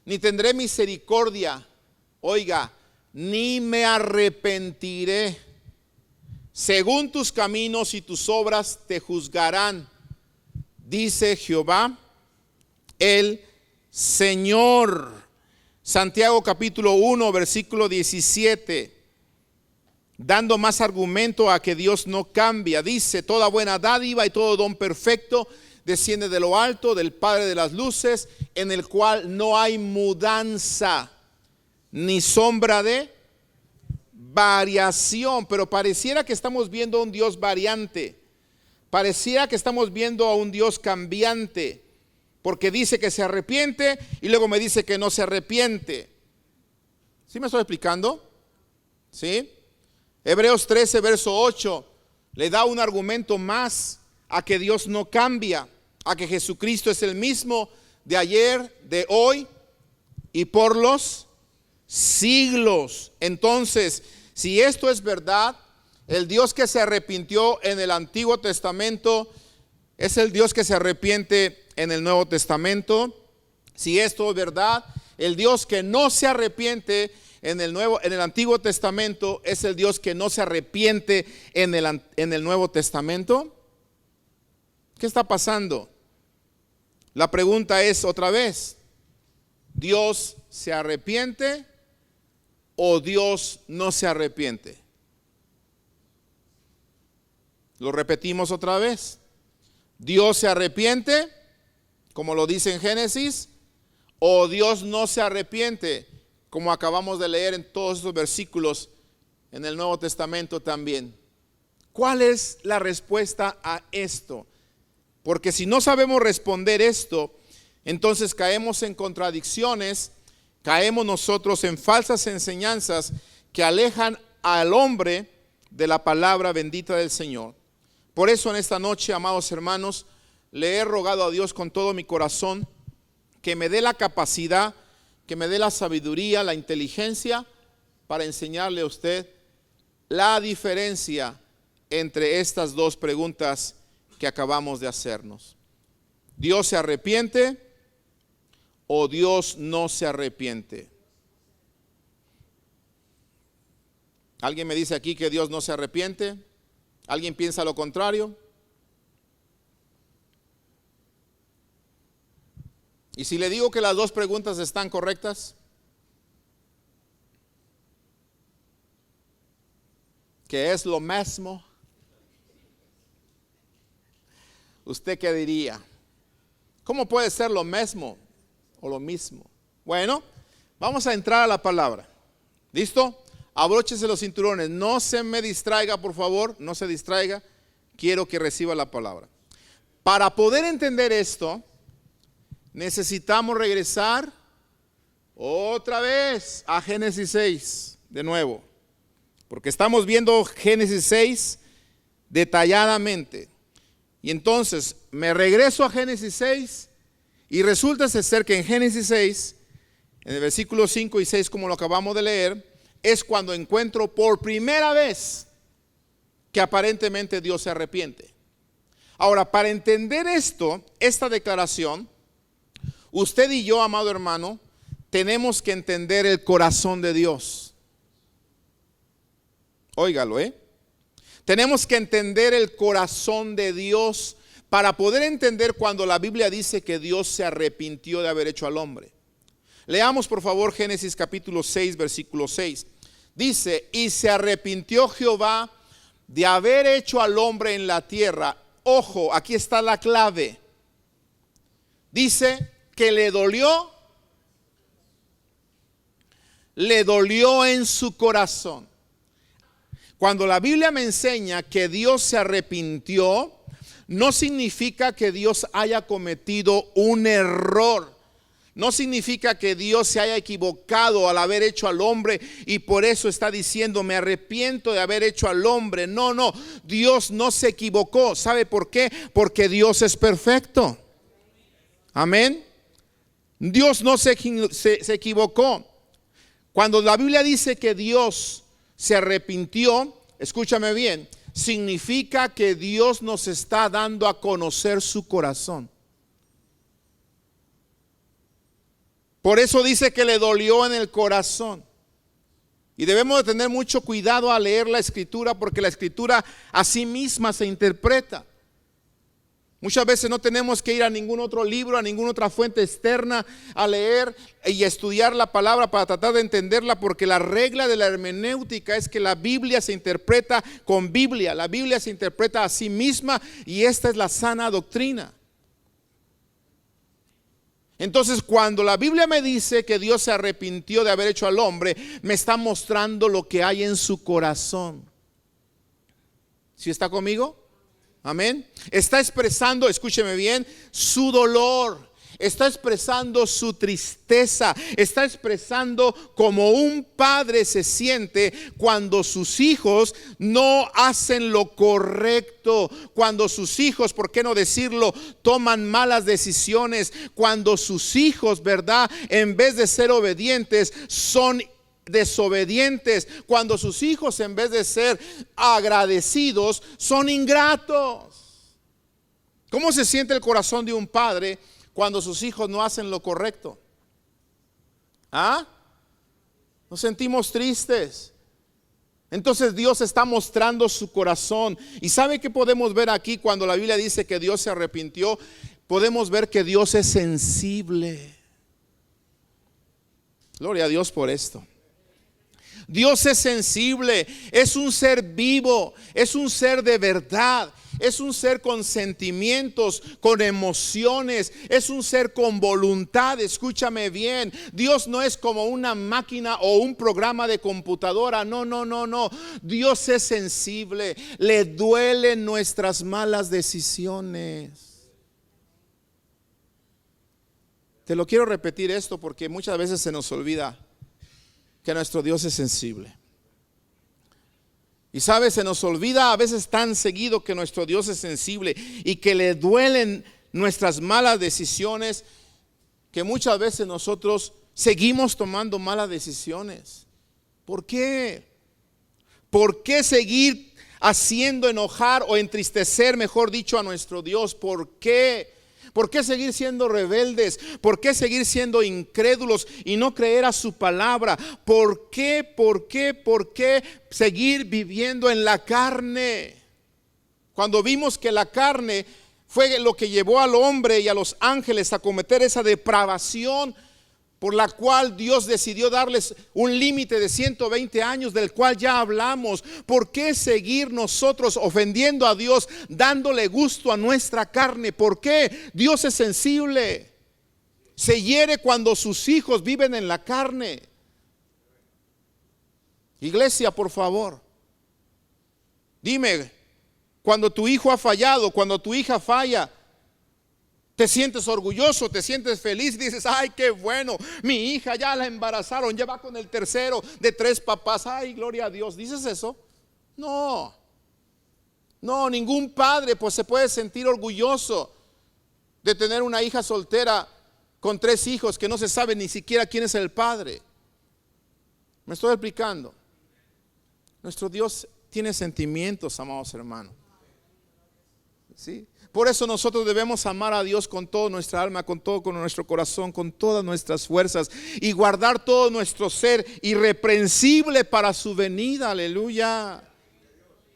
ni tendré misericordia. Oiga, ni me arrepentiré. Según tus caminos y tus obras te juzgarán, dice Jehová, el Señor. Santiago capítulo 1, versículo 17. Dando más argumento a que Dios no cambia, dice, toda buena dádiva y todo don perfecto desciende de lo alto, del Padre de las luces, en el cual no hay mudanza ni sombra de variación. Pero pareciera que estamos viendo a un Dios variante, pareciera que estamos viendo a un Dios cambiante, porque dice que se arrepiente y luego me dice que no se arrepiente. ¿Sí me estoy explicando? ¿Sí? Hebreos 13, verso 8, le da un argumento más a que Dios no cambia, a que Jesucristo es el mismo de ayer, de hoy y por los siglos. Entonces, si esto es verdad, el Dios que se arrepintió en el Antiguo Testamento es el Dios que se arrepiente en el Nuevo Testamento. Si esto es verdad, el Dios que no se arrepiente en el Antiguo Testamento es el Dios que no se arrepiente en el Nuevo Testamento. ¿Qué está pasando? La pregunta es otra vez, ¿Dios se arrepiente o Dios no se arrepiente? Lo repetimos otra vez. ¿Dios se arrepiente, como lo dice en Génesis, o Dios no se arrepiente, como acabamos de leer en todos estos versículos en el Nuevo Testamento también? ¿Cuál es la respuesta a esto? Porque si no sabemos responder esto, entonces caemos en contradicciones, caemos nosotros en falsas enseñanzas que alejan al hombre de la palabra bendita del Señor. Por eso en esta noche, amados hermanos, le he rogado a Dios con todo mi corazón que me dé la capacidad, que me dé la sabiduría, la inteligencia para enseñarle a usted la diferencia entre estas dos preguntas que acabamos de hacernos. ¿Dios se arrepiente o Dios no se arrepiente? ¿Alguien me dice aquí que Dios no se arrepiente? ¿Alguien piensa lo contrario? ¿Y si le digo que las dos preguntas están correctas? ¿Que es lo mismo? ¿Usted qué diría? ¿Cómo puede ser lo mismo o lo mismo? Bueno, vamos a entrar a la palabra. ¿Listo? Abróchese los cinturones. No se me distraiga, por favor. No se distraiga. Quiero que reciba la palabra. Para poder entender esto, necesitamos regresar otra vez a Génesis 6, de nuevo. Porque estamos viendo Génesis 6 detalladamente. Y entonces me regreso a Génesis 6 y resulta ser que en Génesis 6, en el versículo 5 y 6, como lo acabamos de leer, es cuando encuentro por primera vez que aparentemente Dios se arrepiente. Ahora, para entender esto, esta declaración, usted y yo, amado hermano, tenemos que entender el corazón de Dios. Óigalo, Tenemos que entender el corazón de Dios para poder entender cuando la Biblia dice que Dios se arrepintió de haber hecho al hombre. Leamos por favor Génesis capítulo 6, versículo 6. Dice, y se arrepintió Jehová de haber hecho al hombre en la tierra. Ojo, aquí está la clave. Dice que le dolió en su corazón. Cuando la Biblia me enseña que Dios se arrepintió, no significa que Dios haya cometido un error. No significa que Dios se haya equivocado al haber hecho al hombre y por eso está diciendo me arrepiento de haber hecho al hombre. No, no, Dios no se equivocó. ¿Sabe por qué? Porque Dios es perfecto. Amén. Dios no se equivocó. Cuando la Biblia dice que Dios se arrepintió, escúchame bien, significa que Dios nos está dando a conocer su corazón. Por eso dice que le dolió en el corazón. Y debemos de tener mucho cuidado al leer la escritura, porque la escritura a sí misma se interpreta. Muchas veces no tenemos que ir a ningún otro libro, a ninguna otra fuente externa a leer y estudiar la palabra para tratar de entenderla, porque la regla de la hermenéutica es que la Biblia se interpreta con Biblia. La Biblia se interpreta a sí misma y esta es la sana doctrina. Entonces, cuando la Biblia me dice que Dios se arrepintió de haber hecho al hombre, me está mostrando lo que hay en su corazón. ¿Sí está conmigo? Amén. Está expresando, escúcheme bien, su dolor. Está expresando su tristeza. Está expresando como un padre se siente cuando sus hijos no hacen lo correcto. Cuando sus hijos, ¿por qué no decirlo?, toman malas decisiones. Cuando sus hijos, ¿verdad?, en vez de ser obedientes, son desobedientes. Cuando sus hijos, en vez de ser agradecidos, son ingratos. ¿Cómo se siente el corazón de un padre cuando sus hijos no hacen lo correcto? ¿Ah? Nos sentimos tristes. Entonces Dios está mostrando su corazón. ¿Y sabe qué podemos ver aquí cuando la Biblia dice que Dios se arrepintió? Podemos ver que Dios es sensible. Gloria a Dios por esto. Dios es sensible, es un ser vivo, es un ser de verdad, es un ser con sentimientos, con emociones, es un ser con voluntad. Escúchame bien, Dios no es como una máquina o un programa de computadora, no, no, no, no. Dios es sensible, le duelen nuestras malas decisiones. Te lo quiero repetir esto porque muchas veces se nos olvida que nuestro Dios es sensible. Y sabes, se nos olvida a veces tan seguido que nuestro Dios es sensible y que le duelen nuestras malas decisiones, que muchas veces nosotros seguimos tomando malas decisiones. ¿Por qué? ¿Por qué seguir haciendo enojar o entristecer, mejor dicho, a nuestro Dios? ¿Por qué? ¿Por qué seguir siendo rebeldes? ¿Por qué seguir siendo incrédulos y no creer a su palabra? ¿Por qué? ¿Por qué? ¿Por qué seguir viviendo en la carne? Cuando vimos que la carne fue lo que llevó al hombre y a los ángeles a cometer esa depravación, por la cual Dios decidió darles un límite de 120 años, del cual ya hablamos. ¿Por qué seguir nosotros ofendiendo a Dios, dándole gusto a nuestra carne? ¿Por qué? Dios es sensible. Se hiere cuando sus hijos viven en la carne. Iglesia, por favor, dime, cuando tu hijo ha fallado, cuando tu hija falla, te sientes orgulloso, te sientes feliz, dices, ay, qué bueno, mi hija ya la embarazaron, ya va con el tercero de 3 papás, ay, gloria a Dios. ¿Dices eso? No, no, ningún padre pues se puede sentir orgulloso de tener una hija soltera con 3 hijos que no se sabe ni siquiera quién es el padre. ¿Me estoy explicando? Nuestro Dios tiene sentimientos, amados hermanos. ¿Sí? Por eso nosotros debemos amar a Dios con toda nuestra alma, con todo con nuestro corazón, con todas nuestras fuerzas y guardar todo nuestro ser irreprensible para su venida. Aleluya.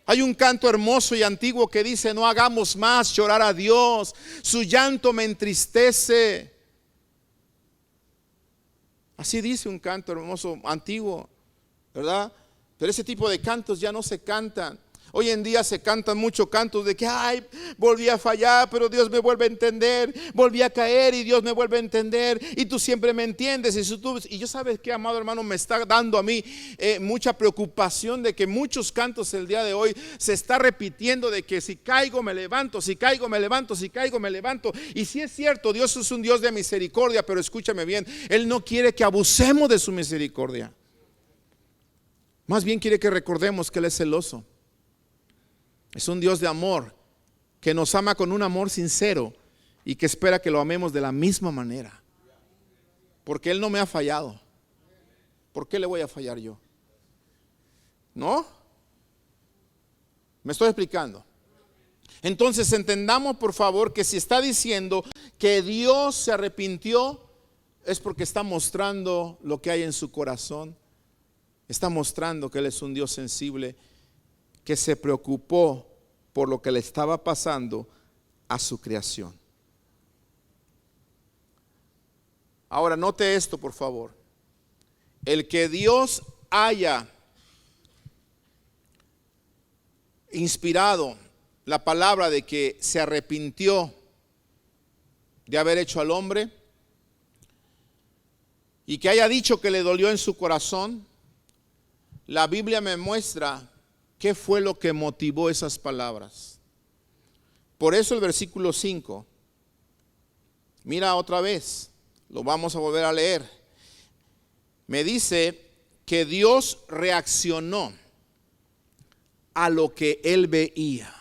Hay un canto hermoso y antiguo que dice: no hagamos más llorar a Dios, su llanto me entristece. Así dice un canto hermoso antiguo, ¿verdad? Pero ese tipo de cantos ya no se cantan. Hoy en día se cantan muchos cantos de que ay, volví a fallar, pero Dios me vuelve a entender. Volví a caer y Dios me vuelve a entender. Y tú siempre me entiendes. Y yo, sabes que, amado hermano, me está dando a mí mucha preocupación de que muchos cantos el día de hoy se está repitiendo de que si caigo me levanto, si caigo me levanto, si caigo me levanto. Y sí es cierto, Dios es un Dios de misericordia, pero escúchame bien, Él no quiere que abusemos de su misericordia. Más bien quiere que recordemos que Él es celoso. Es un Dios de amor, que nos ama con un amor sincero y que espera que lo amemos de la misma manera. Porque Él no me ha fallado. ¿Por qué le voy a fallar yo? ¿No? ¿Me estoy explicando? Entonces entendamos, por favor, que si está diciendo que Dios se arrepintió, es porque está mostrando lo que hay en su corazón. Está mostrando que Él es un Dios sensible, que se preocupó por lo que le estaba pasando a su creación. Ahora note esto, por favor. El que Dios haya inspirado la palabra de que se arrepintió de haber hecho al hombre y que haya dicho que le dolió en su corazón, la Biblia me muestra ¿qué fue lo que motivó esas palabras? Por eso el versículo 5, mira otra vez, lo vamos a volver a leer. Me dice que Dios reaccionó a lo que Él veía.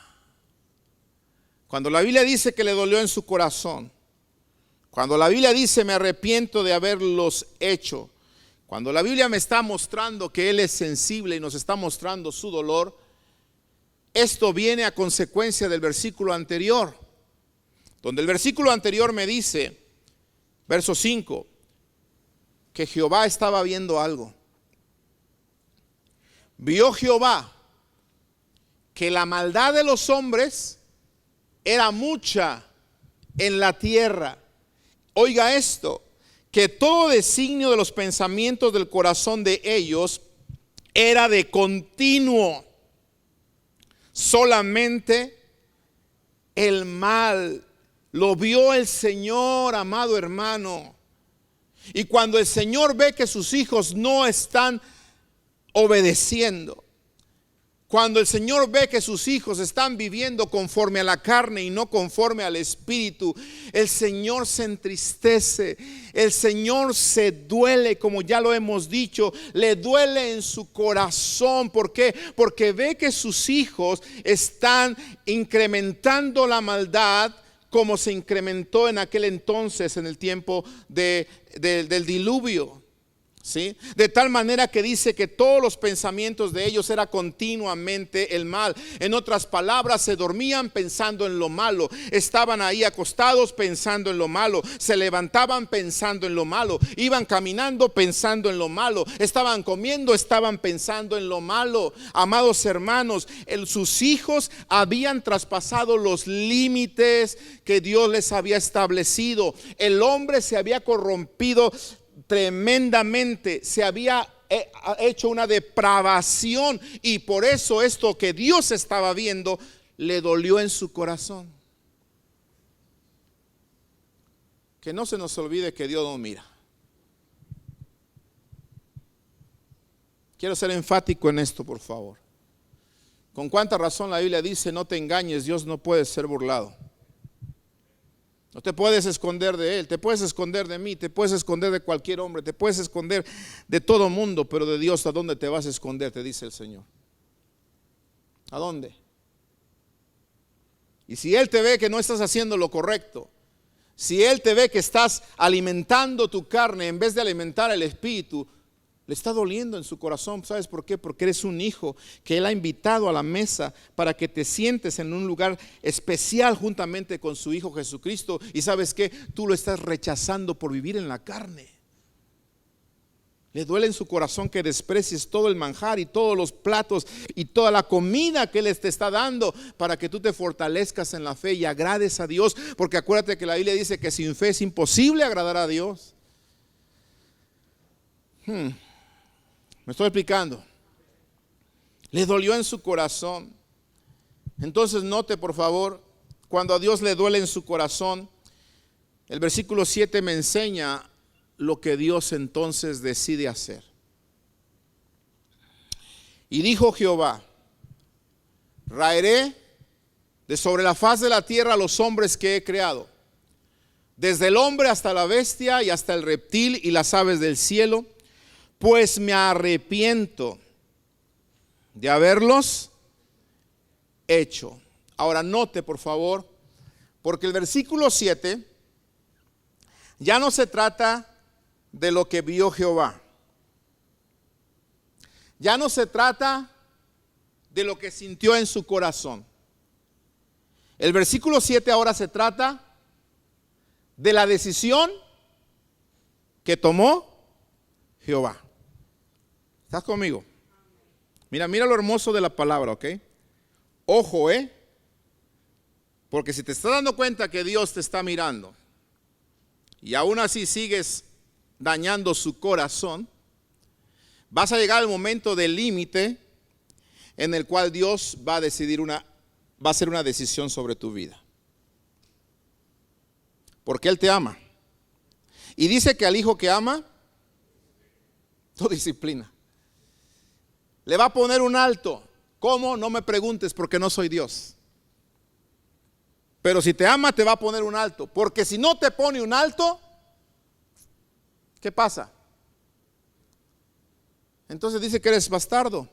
Cuando la Biblia dice que le dolió en su corazón, cuando la Biblia dice me arrepiento de haberlos hecho, cuando la Biblia me está mostrando que Él es sensible y nos está mostrando su dolor, esto viene a consecuencia del versículo anterior, donde el versículo anterior me dice, verso 5, que Jehová estaba viendo algo. Vio Jehová que la maldad de los hombres era mucha en la tierra. Oiga esto, que todo designio de los pensamientos del corazón de ellos era de continuo. Solamente el mal lo vio el Señor, amado hermano. Y cuando el Señor ve que sus hijos no están obedeciendo, cuando el Señor ve que sus hijos están viviendo conforme a la carne y no conforme al Espíritu, el Señor se entristece, el Señor se duele, como ya lo hemos dicho, le duele en su corazón. ¿Por qué? Porque ve que sus hijos están incrementando la maldad como se incrementó en aquel entonces, en el tiempo del diluvio. ¿Sí? De tal manera que dice que todos los pensamientos de ellos era continuamente el mal. En otras palabras, se dormían pensando en lo malo, estaban ahí acostados pensando en lo malo, se levantaban pensando en lo malo, iban caminando pensando en lo malo, estaban comiendo, estaban pensando en lo malo. Amados hermanos, sus hijos habían traspasado los límites que Dios les había establecido. El hombre se había corrompido tremendamente, se había hecho una depravación, y por eso esto que Dios estaba viendo le dolió en su corazón. Que no se nos olvide que Dios nos mira. Quiero ser enfático en esto, por favor. Con cuánta razón la Biblia dice: no te engañes, Dios no puede ser burlado. No te puedes esconder de Él, te puedes esconder de mí, te puedes esconder de cualquier hombre, te puedes esconder de todo mundo, pero de Dios, ¿a dónde te vas a esconder? Te dice el Señor. ¿A dónde? Y si Él te ve que no estás haciendo lo correcto, si Él te ve que estás alimentando tu carne en vez de alimentar el espíritu, le está doliendo en su corazón. ¿Sabes por qué? Porque eres un hijo que Él ha invitado a la mesa para que te sientes en un lugar especial juntamente con su Hijo Jesucristo. Y ¿sabes qué? Tú lo estás rechazando por vivir en la carne. Le duele en su corazón que desprecies todo el manjar y todos los platos y toda la comida que Él te está dando para que tú te fortalezcas en la fe y agrades a Dios. Porque acuérdate que la Biblia dice que sin fe es imposible agradar a Dios. Me estoy explicando. Le dolió en su corazón. Entonces note por favor, cuando a Dios le duele en su corazón, el versículo 7 me enseña lo que Dios entonces decide hacer. Y dijo Jehová: raeré de sobre la faz de la tierra a los hombres que he creado, desde el hombre hasta la bestia y hasta el reptil y las aves del cielo, pues me arrepiento de haberlos hecho. Ahora note por favor, porque el versículo 7 ya no se trata de lo que vio Jehová. Ya no se trata de lo que sintió en su corazón. El versículo 7 ahora se trata de la decisión que tomó Jehová. ¿Estás conmigo? Mira lo hermoso de la palabra, ¿ok? Ojo, porque si te estás dando cuenta que Dios te está mirando y aún así sigues dañando su corazón, vas a llegar al momento del límite en el cual Dios va a hacer una decisión sobre tu vida. Porque Él te ama. Y dice que al hijo que ama, lo disciplina. Le va a poner un alto. ¿Cómo? No me preguntes, porque no soy Dios. Pero si te ama, te va a poner un alto. Porque si no te pone un alto, ¿qué pasa? Entonces dice que eres bastardo.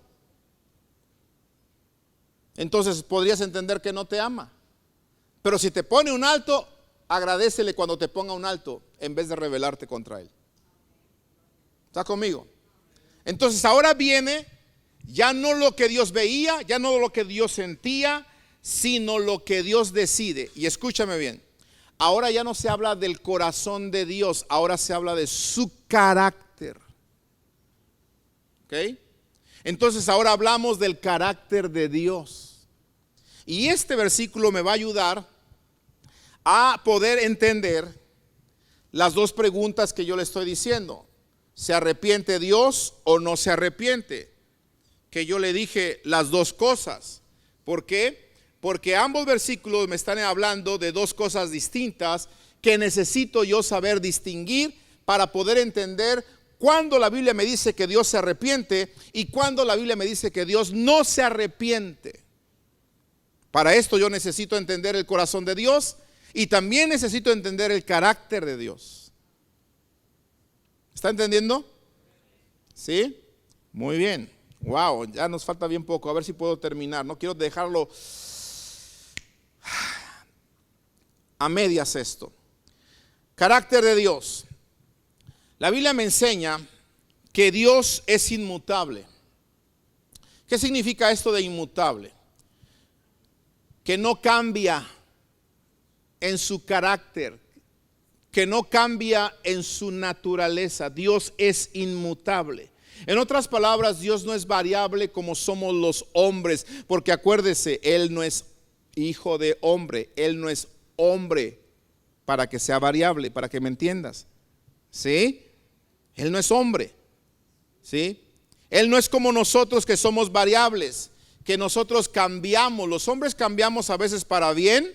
Entonces podrías entender que no te ama. Pero si te pone un alto, agradécele cuando te ponga un alto en vez de rebelarte contra Él. ¿Está conmigo? Entonces ahora viene ya no lo que Dios veía, ya no lo que Dios sentía, sino lo que Dios decide. Y escúchame bien. Ahora ya no se habla del corazón de Dios, ahora se habla de su carácter. ¿Ok? Entonces ahora hablamos del carácter de Dios. Y este versículo me va a ayudar a poder entender las dos preguntas que yo le estoy diciendo. ¿Se arrepiente Dios o no se arrepiente? Que yo le dije las dos cosas. ¿Por qué? Porque ambos versículos me están hablando de dos cosas distintas que necesito yo saber distinguir para poder entender cuándo la Biblia me dice que Dios se arrepiente y cuándo la Biblia me dice que Dios no se arrepiente. Para esto yo necesito entender el corazón de Dios y también necesito entender el carácter de Dios. ¿Está entendiendo? ¿Sí? Muy bien. Wow, ya nos falta bien poco. A ver si puedo terminar. No quiero dejarlo a medias esto. Carácter de Dios. La Biblia me enseña que Dios es inmutable. ¿Qué significa esto de inmutable? Que no cambia en su carácter, que no cambia en su naturaleza. Dios es inmutable. En otras palabras, Dios no es variable como somos los hombres, porque acuérdese, Él no es hijo de hombre, Él no es hombre para que sea variable, para que me entiendas. ¿Sí? Él no es hombre. ¿Sí? Él no es como nosotros que somos variables, que nosotros cambiamos. Los hombres cambiamos a veces para bien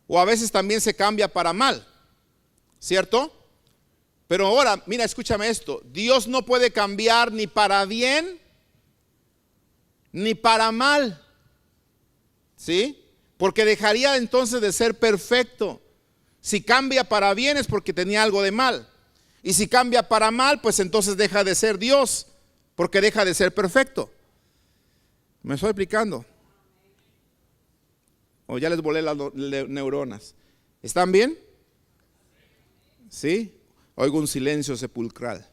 o a veces también se cambia para mal. ¿Cierto? Pero ahora, mira, escúchame esto. Dios no puede cambiar ni para bien ni para mal. ¿Sí? Porque dejaría entonces de ser perfecto. Si cambia para bien es porque tenía algo de mal. Y si cambia para mal, pues entonces deja de ser Dios, porque deja de ser perfecto. ¿Me estoy explicando? O ya les volé las neuronas. ¿Están bien? ¿Sí? Oigo un silencio sepulcral.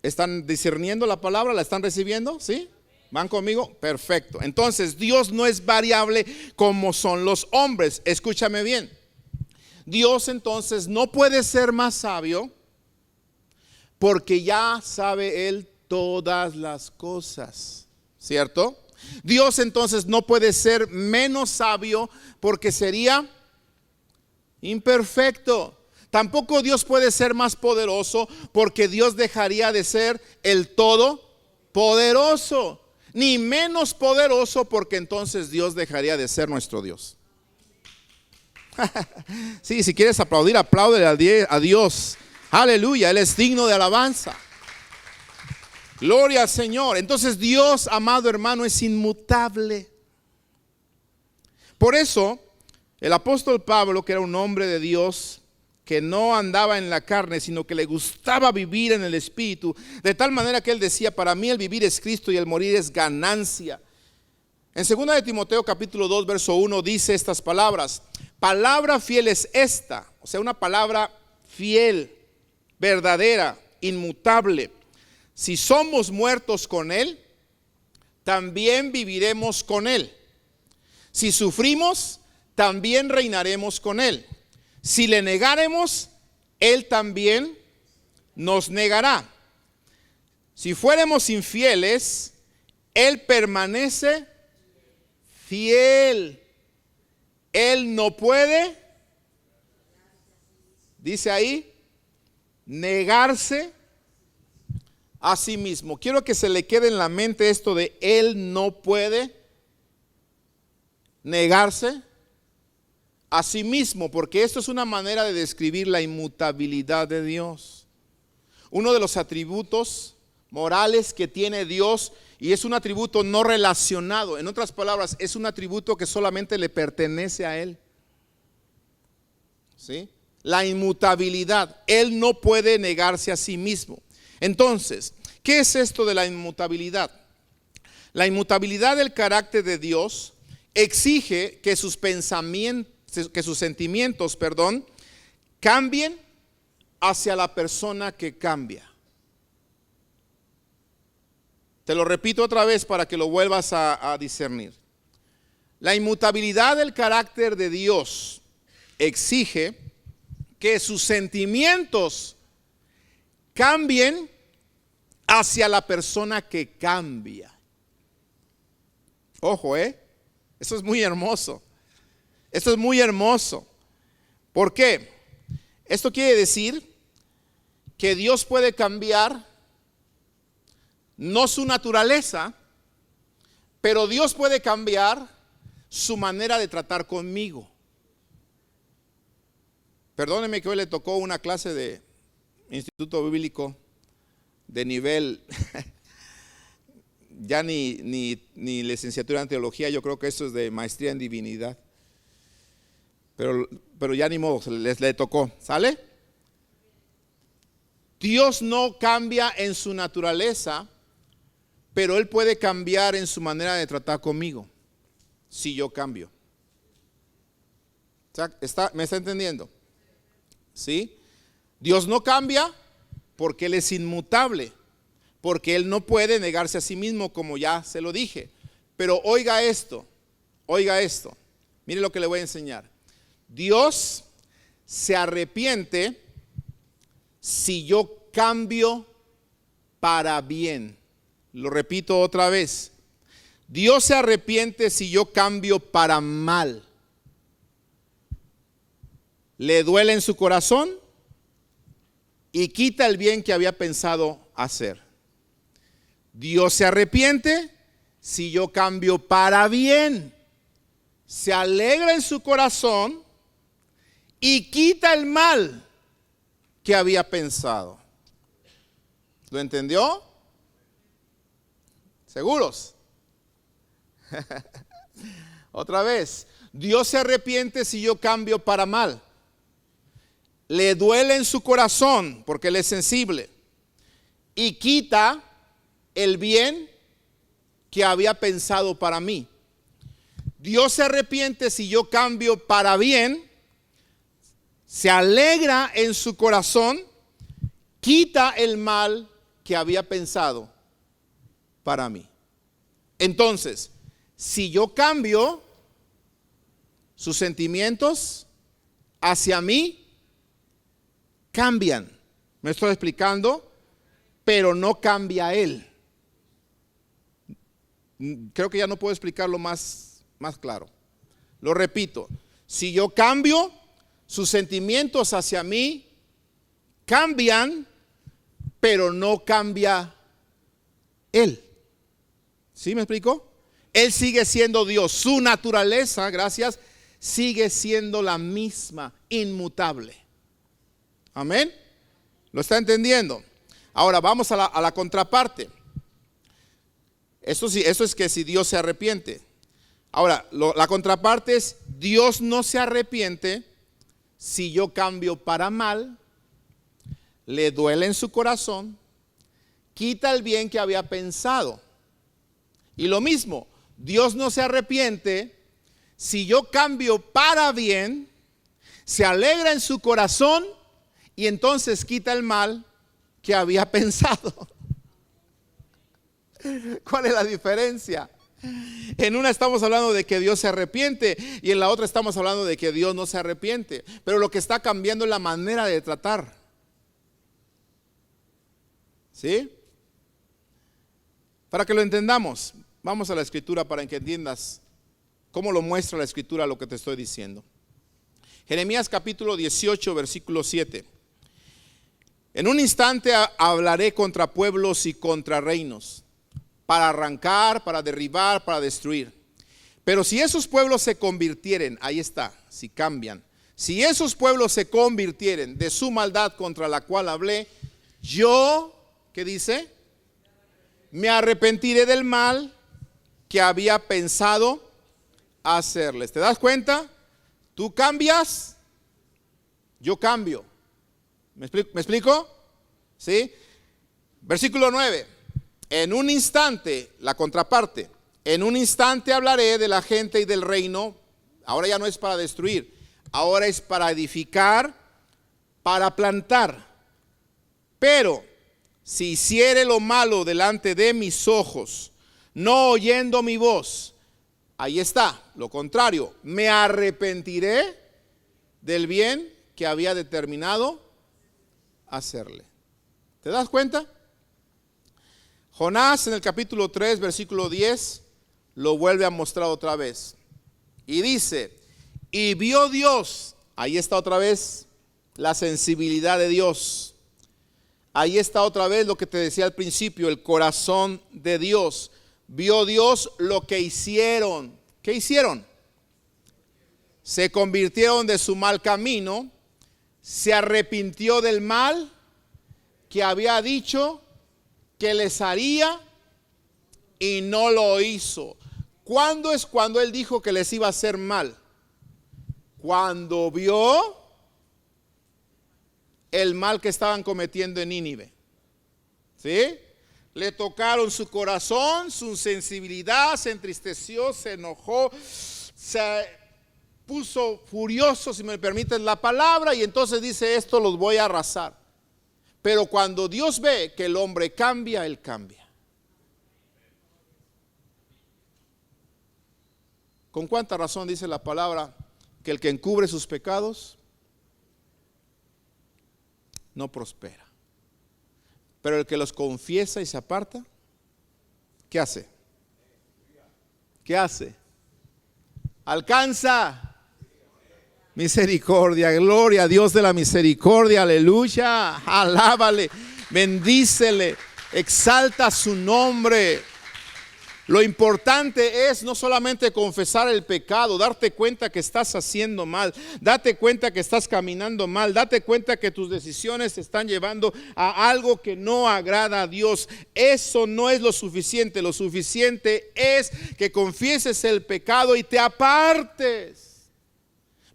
¿Están discerniendo la palabra? ¿La están recibiendo? ¿Sí? ¿Van conmigo? Perfecto. Entonces Dios no es variable como son los hombres. Escúchame bien. Dios entonces no puede ser más sabio, porque ya sabe Él todas las cosas, ¿cierto? Dios entonces no puede ser menos sabio porque sería imperfecto. Tampoco Dios puede ser más poderoso porque Dios dejaría de ser el todopoderoso, ni menos poderoso porque entonces Dios dejaría de ser nuestro Dios. Sí, si quieres aplaudir, apláudele a Dios. Aleluya, Él es digno de alabanza. Gloria al Señor. Entonces Dios, amado hermano, es inmutable. Por eso el apóstol Pablo, que era un hombre de Dios, que no andaba en la carne, sino que le gustaba vivir en el Espíritu, de tal manera que él decía: para mí el vivir es Cristo y el morir es ganancia. En 2 de Timoteo capítulo 2 verso 1 dice estas palabras: palabra fiel es esta, o sea, una palabra fiel, verdadera, inmutable. Si somos muertos con Él, también viviremos con Él. Si sufrimos, también reinaremos con Él. Si le negáremos, Él también nos negará. Si fuéramos infieles, Él permanece fiel. Él no puede, dice ahí, negarse a sí mismo. Quiero que se le quede en la mente esto de Él no puede negarse a sí mismo, porque esto es una manera de describir la inmutabilidad de Dios. Uno de los atributos morales que tiene Dios, y es un atributo no relacionado, en otras palabras, es un atributo que solamente le pertenece a Él. ¿Sí? La inmutabilidad. Él no puede negarse a sí mismo. Entonces, ¿qué es esto de la inmutabilidad? La inmutabilidad del carácter de Dios exige que sus pensamientos, que sus sentimientos, cambien hacia la persona que cambia. Te lo repito otra vez para que lo vuelvas a discernir. La inmutabilidad del carácter de Dios exige que sus sentimientos cambien hacia la persona que cambia. Ojo, eso es muy hermoso. Esto es muy hermoso. ¿Por qué? Esto quiere decir que Dios puede cambiar no su naturaleza, pero Dios puede cambiar su manera de tratar conmigo. Perdóneme que hoy le tocó una clase de Instituto Bíblico de nivel ya ni licenciatura en teología. Yo creo que eso es de maestría en divinidad, pero ya ni modo, le tocó. ¿Sale? Dios no cambia en su naturaleza, pero Él puede cambiar en su manera de tratar conmigo si yo cambio. ¿Me está entendiendo? ¿Sí? Dios no cambia porque Él es inmutable, porque Él no puede negarse a sí mismo, como ya se lo dije. Pero oiga esto, mire lo que le voy a enseñar. Dios se arrepiente si yo cambio para bien. Lo repito otra vez. Dios se arrepiente si yo cambio para mal. Le duele en su corazón y quita el bien que había pensado hacer. Dios se arrepiente si yo cambio para bien. Se alegra en su corazón y quita el mal que había pensado. ¿Lo entendió? ¿Seguros? Otra vez. Dios se arrepiente si yo cambio para mal. Le duele en su corazón porque Él es sensible y quita el bien que había pensado para mí. Dios se arrepiente si yo cambio para bien, se alegra en su corazón, quita el mal que había pensado para mí. Entonces, si yo cambio, sus sentimientos hacia mí cambian. ¿Me estoy explicando? pero no cambia Él. Creo que ya no puedo explicarlo más claro. Lo repito, si yo cambio, sus sentimientos hacia mí cambian, pero no cambia Él. ¿Sí me explico? Él sigue siendo Dios, su naturaleza, gracias, sigue siendo la misma, inmutable. Amén. ¿Lo está entendiendo? Ahora vamos a la contraparte. Eso es que si Dios se arrepiente. Ahora, la contraparte es: Dios no se arrepiente si yo cambio para mal, le duele en su corazón, quita el bien que había pensado. Y lo mismo, Dios no se arrepiente si yo cambio para bien, se alegra en su corazón y entonces quita el mal que había pensado. ¿Cuál es la diferencia? En una estamos hablando de que Dios se arrepiente y en la otra estamos hablando de que Dios no se arrepiente. Pero lo que está cambiando es la manera de tratar. ¿Sí? Para que lo entendamos, vamos a la Escritura para que entiendas cómo lo muestra la Escritura lo que te estoy diciendo. Jeremías capítulo 18, versículo 7. En un instante hablaré contra pueblos y contra reinos, para arrancar, para derribar, para destruir. Pero si esos pueblos se convirtieren, ahí está, si cambian, si esos pueblos se convirtieren de su maldad contra la cual hablé, yo, ¿qué dice? Me arrepentiré del mal que había pensado hacerles. ¿Te das cuenta? Tú cambias, yo cambio. ¿Me explico? ¿Sí? Versículo 9. En un instante, la contraparte, en un instante hablaré de la gente y del reino. Ahora ya no es para destruir, ahora es para edificar, para plantar. Pero si hiciere lo malo delante de mis ojos, no oyendo mi voz, ahí está, lo contrario, me arrepentiré del bien que había determinado hacerle. ¿Te das cuenta? Jonás en el capítulo 3, versículo 10, lo vuelve a mostrar otra vez. Y dice, y vio Dios, ahí está otra vez la sensibilidad de Dios. Ahí está otra vez lo que te decía al principio, el corazón de Dios. Vio Dios lo que hicieron. ¿Qué hicieron? Se convirtieron de su mal camino, se arrepintió del mal que había dicho que les haría y no lo hizo. ¿Cuándo es cuando él dijo que les iba a hacer mal? Cuando vio el mal que estaban cometiendo en Nínive. ¿Sí? Le tocaron su corazón, su sensibilidad, se entristeció, se enojó, se puso furioso, si me permiten la palabra, y entonces dice: esto los voy a arrasar. Pero cuando Dios ve que el hombre cambia, Él cambia. ¿Con cuánta razón dice la palabra que el que encubre sus pecados no prospera? Pero el que los confiesa y se aparta, ¿qué hace? ¿Qué hace? Alcanza misericordia. Gloria a Dios de la misericordia, aleluya, alábale, bendícele, exalta su nombre. Lo importante es no solamente confesar el pecado, darte cuenta que estás haciendo mal, date cuenta que estás caminando mal, date cuenta que tus decisiones te están llevando a algo que no agrada a Dios. Eso no es lo suficiente es que confieses el pecado y te apartes.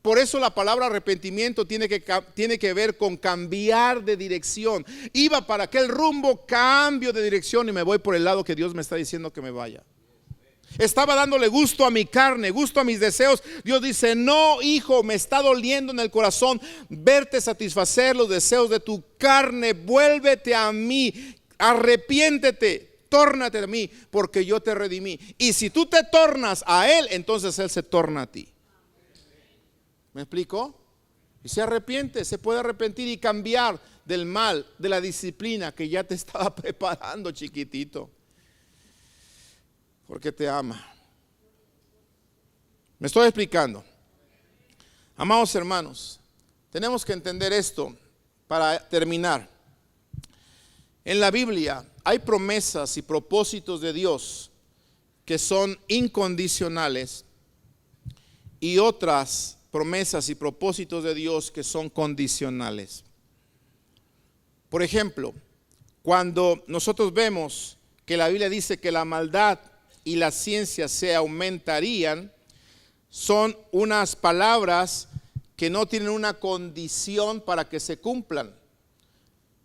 Por eso la palabra arrepentimiento tiene que ver con cambiar de dirección. Iba para aquel rumbo, cambio de dirección y me voy por el lado que Dios me está diciendo que me vaya. Estaba dándole gusto a mi carne, gusto a mis deseos. Dios dice: no, hijo, me está doliendo en el corazón verte satisfacer los deseos de tu carne. Vuélvete a mí, arrepiéntete, tórnate a mí, porque yo te redimí. Y si tú te tornas a Él, entonces Él se torna a ti. ¿Me explico? Y se arrepiente, se puede arrepentir y cambiar del mal, de la disciplina que ya te estaba preparando, chiquitito. Porque te ama. Me estoy explicando. Amados hermanos, tenemos que entender esto para terminar. En la Biblia hay promesas y propósitos de Dios que son incondicionales y otras promesas y propósitos de Dios que son condicionales. Por ejemplo, cuando nosotros vemos que la Biblia dice que la maldad y la ciencia se aumentarían, son unas palabras que no tienen una condición para que se cumplan.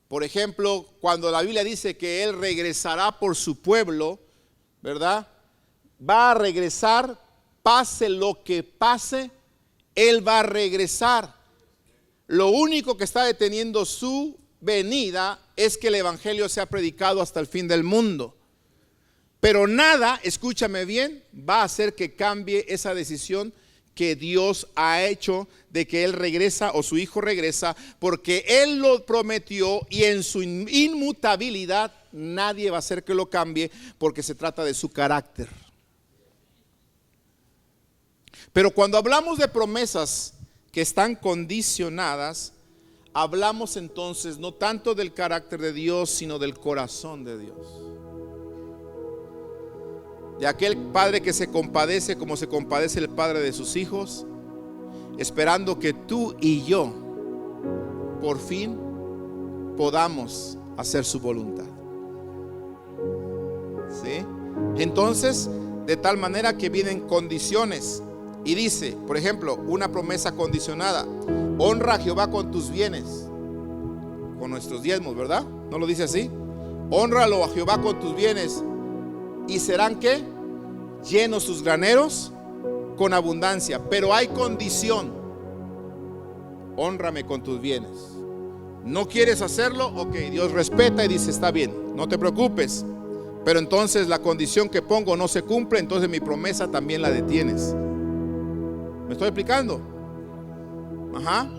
Por ejemplo, cuando la Biblia dice que Él regresará por su pueblo, ¿verdad? Va a regresar, pase lo que pase, Él va a regresar. Lo único que está deteniendo su venida es que el evangelio sea predicado hasta el fin del mundo. Pero nada, escúchame bien, va a hacer que cambie esa decisión que Dios ha hecho de que Él regresa o su Hijo regresa, porque Él lo prometió y en su inmutabilidad nadie va a hacer que lo cambie, porque se trata de su carácter. Pero cuando hablamos de promesas que están condicionadas, hablamos entonces no tanto del carácter de Dios, sino del corazón de Dios. De aquel padre que se compadece como se compadece el padre de sus hijos, esperando que tú y yo por fin podamos hacer su voluntad. ¿Sí? Entonces, de tal manera que vienen condiciones. Y dice, por ejemplo, una promesa condicionada: honra a Jehová con tus bienes, con nuestros diezmos, ¿verdad? ¿No lo dice así? Hónralo a Jehová con tus bienes, y serán ¿qué? Llenos sus graneros con abundancia. Pero hay condición: hónrame con tus bienes. ¿No quieres hacerlo? Ok, Dios respeta y dice, está bien, no te preocupes. Pero entonces la condición que pongo no se cumple, entonces mi promesa también la detienes. ¿Me estoy explicando? Ajá.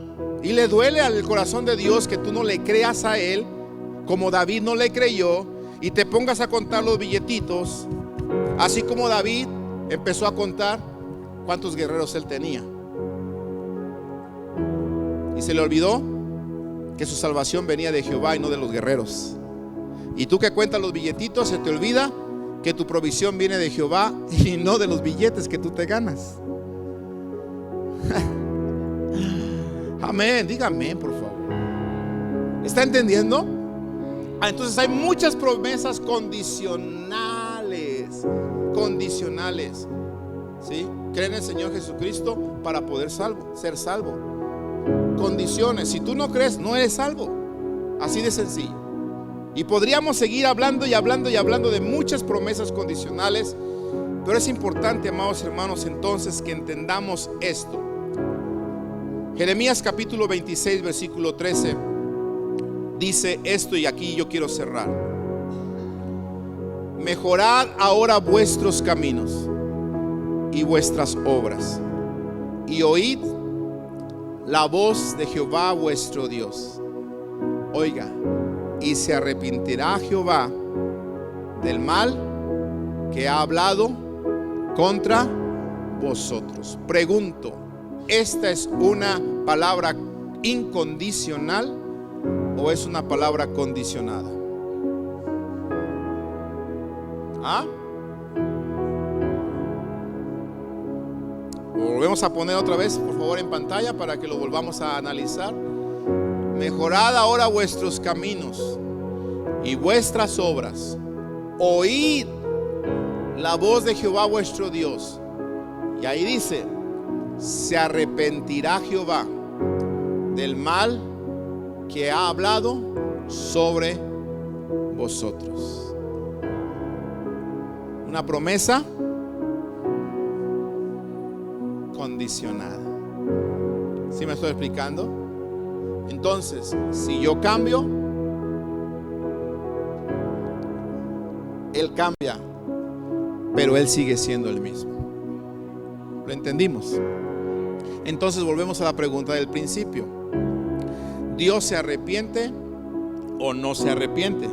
Y le duele al corazón de Dios que tú no le creas a Él, como David no le creyó, y te pongas a contar los billetitos, así como David empezó a contar cuántos guerreros él tenía. Y se le olvidó que su salvación venía de Jehová y no de los guerreros. Y tú que cuentas los billetitos, se te olvida que tu provisión viene de Jehová y no de los billetes que tú te ganas. Amén, diga amén, por favor. ¿Está entendiendo? Entonces hay muchas promesas condicionales. Condicionales. ¿Sí? Cree en el Señor Jesucristo para poder ser salvo. Condiciones. Si tú no crees, no eres salvo. Así de sencillo. Y podríamos seguir hablando y hablando y hablando de muchas promesas condicionales, pero es importante, amados hermanos, entonces que entendamos esto. Jeremías capítulo 26 versículo 13 dice esto, y aquí yo quiero cerrar: mejorad ahora vuestros caminos y vuestras obras, y oíd la voz de Jehová vuestro Dios. Oiga, y se arrepentirá Jehová del mal que ha hablado contra vosotros. Pregunto, ¿esta es una palabra incondicional o es una palabra condicionada? ¿Ah? Lo volvemos a poner otra vez, por favor, en pantalla para que lo volvamos a analizar. Mejorad ahora vuestros caminos y vuestras obras. Oíd la voz de Jehová vuestro Dios. Y ahí dice: se arrepentirá Jehová del mal que ha hablado sobre vosotros. Una promesa condicionada. ¿Sí me estoy explicando? Entonces, si yo cambio, Él cambia, pero Él sigue siendo el mismo. ¿Lo entendimos? Entonces volvemos a la pregunta del principio. ¿Dios se arrepiente o no se arrepiente.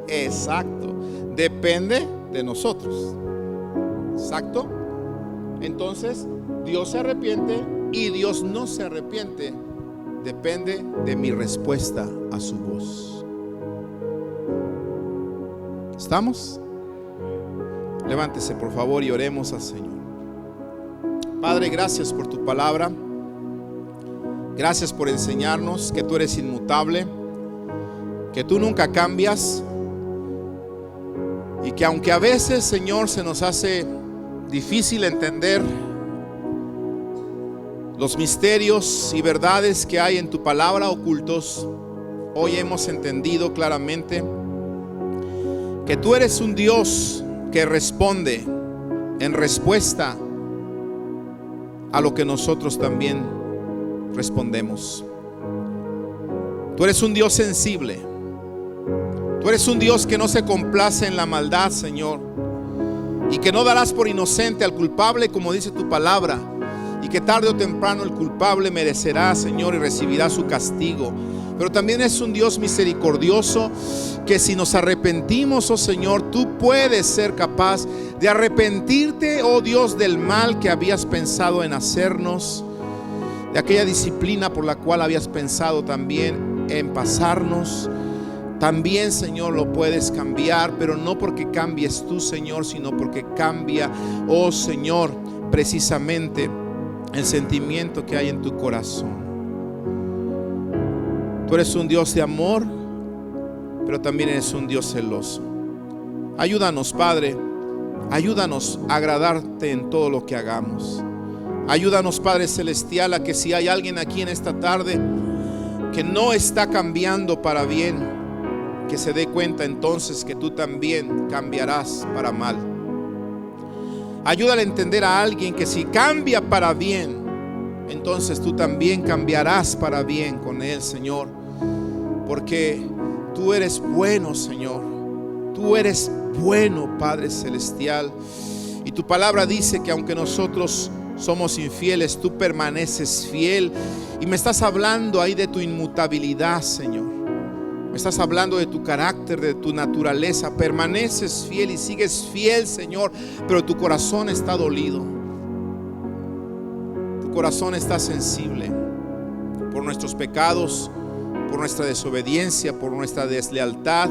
Exacto. Depende de nosotros. Exacto. Entonces, Dios se arrepiente y Dios no se arrepiente. Depende de mi respuesta a su voz. ¿Estamos? Levántese por favor y oremos al Señor. Padre, gracias por tu palabra. Gracias por enseñarnos que tú eres inmutable, que tú nunca cambias, y que aunque a veces, Señor, se nos hace difícil entender los misterios y verdades que hay en tu palabra ocultos, hoy hemos entendido claramente que tú eres un Dios que responde en respuesta a lo que nosotros también respondemos. Tú eres un Dios sensible. Tú eres un Dios que no se complace en la maldad, Señor, y que no darás por inocente al culpable, como dice tu palabra, y que tarde o temprano el culpable merecerá, Señor, y recibirá su castigo. Pero también es un Dios misericordioso, que si nos arrepentimos, oh Señor, tú puedes ser capaz de arrepentirte, oh Dios, del mal que habías pensado en hacernos, de aquella disciplina por la cual habías pensado también en pasarnos. También, Señor, lo puedes cambiar, pero no porque cambies tú, Señor, sino porque cambia, oh Señor, precisamente el sentimiento que hay en tu corazón. Tú eres un Dios de amor, pero también eres un Dios celoso. Ayúdanos, Padre, ayúdanos a agradarte en todo lo que hagamos. Ayúdanos, Padre Celestial, a que si hay alguien aquí en esta tarde que no está cambiando para bien, que se dé cuenta entonces que tú también cambiarás para mal. Ayúdale a entender a alguien que si cambia para bien, entonces tú también cambiarás para bien con él, Señor, porque tú eres bueno, Señor. Tú eres bueno, Padre Celestial, y tu palabra dice que aunque nosotros somos infieles, tú permaneces fiel. Y me estás hablando ahí de tu inmutabilidad, Señor. Me estás hablando de tu carácter, de tu naturaleza. Permaneces fiel y sigues fiel, Señor, pero tu corazón está dolido. Tu corazón está sensible por nuestros pecados, por nuestra desobediencia, por nuestra deslealtad,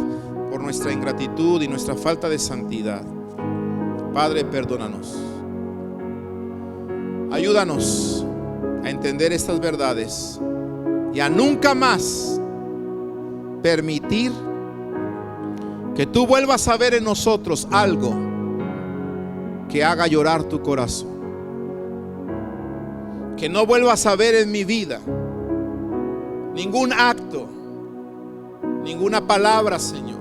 por nuestra ingratitud y nuestra falta de santidad. Padre, perdónanos. Ayúdanos a entender estas verdades y a nunca más permitir que tú vuelvas a ver en nosotros algo que haga llorar tu corazón. Que no vuelvas a ver en mi vida ningún acto, ninguna palabra, Señor,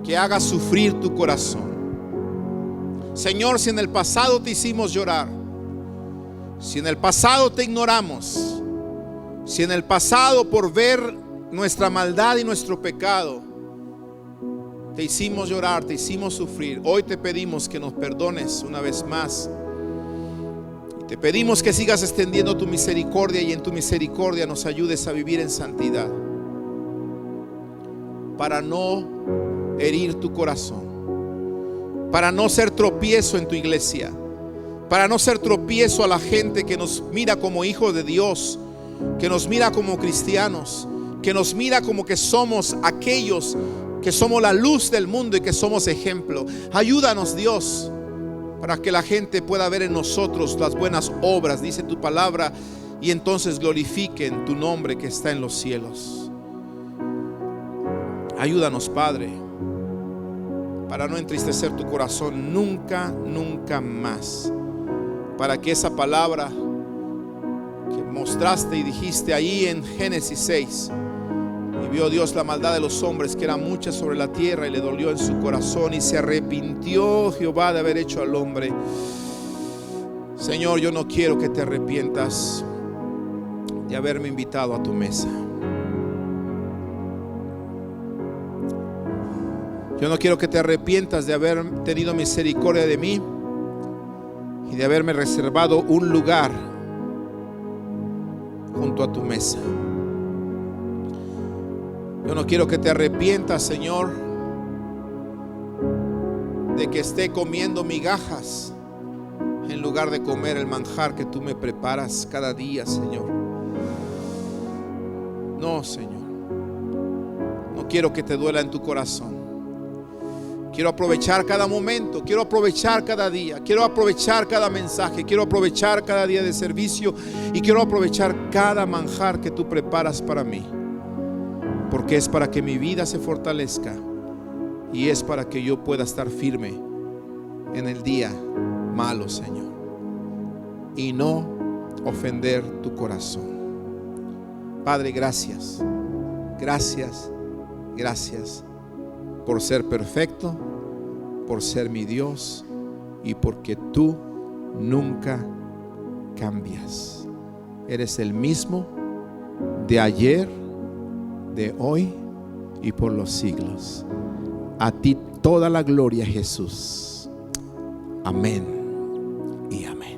que haga sufrir tu corazón. Señor, si en el pasado te hicimos llorar, si en el pasado te ignoramos, si en el pasado por ver nuestra maldad y nuestro pecado te hicimos llorar, te hicimos sufrir, hoy te pedimos que nos perdones una vez más. Y te pedimos que sigas extendiendo tu misericordia y en tu misericordia nos ayudes a vivir en santidad, para no herir tu corazón, para no ser tropiezo en tu iglesia, para no ser tropiezo a la gente que nos mira como hijos de Dios, que nos mira como cristianos, que nos mira como que somos aquellos que somos la luz del mundo y que somos ejemplo. Ayúdanos, Dios, para que la gente pueda ver en nosotros las buenas obras, dice tu palabra, y entonces glorifiquen tu nombre que está en los cielos. Ayúdanos, Padre, para no entristecer tu corazón nunca, nunca más. Para que esa palabra que mostraste y dijiste ahí en Génesis 6, y vio Dios la maldad de los hombres, que era mucha sobre la tierra, y le dolió en su corazón, y se arrepintió Jehová de haber hecho al hombre. Señor, yo no quiero que te arrepientas de haberme invitado a tu mesa. Yo no quiero que te arrepientas de haber tenido misericordia de mí y de haberme reservado un lugar junto a tu mesa. Yo no quiero que te arrepientas, Señor, de que esté comiendo migajas en lugar de comer el manjar que tú me preparas cada día, Señor. No, Señor. No quiero que te duela en tu corazón. Quiero aprovechar cada momento, quiero aprovechar cada día, quiero aprovechar cada mensaje, quiero aprovechar cada día de servicio y quiero aprovechar cada manjar que tú preparas para mí. Porque es para que mi vida se fortalezca y es para que yo pueda estar firme en el día malo, Señor, y no ofender tu corazón. Padre, gracias, gracias, gracias por ser perfecto, por ser mi Dios y porque tú nunca cambias. Eres el mismo de ayer, de hoy y por los siglos. A ti toda la gloria, Jesús. Amén y amén.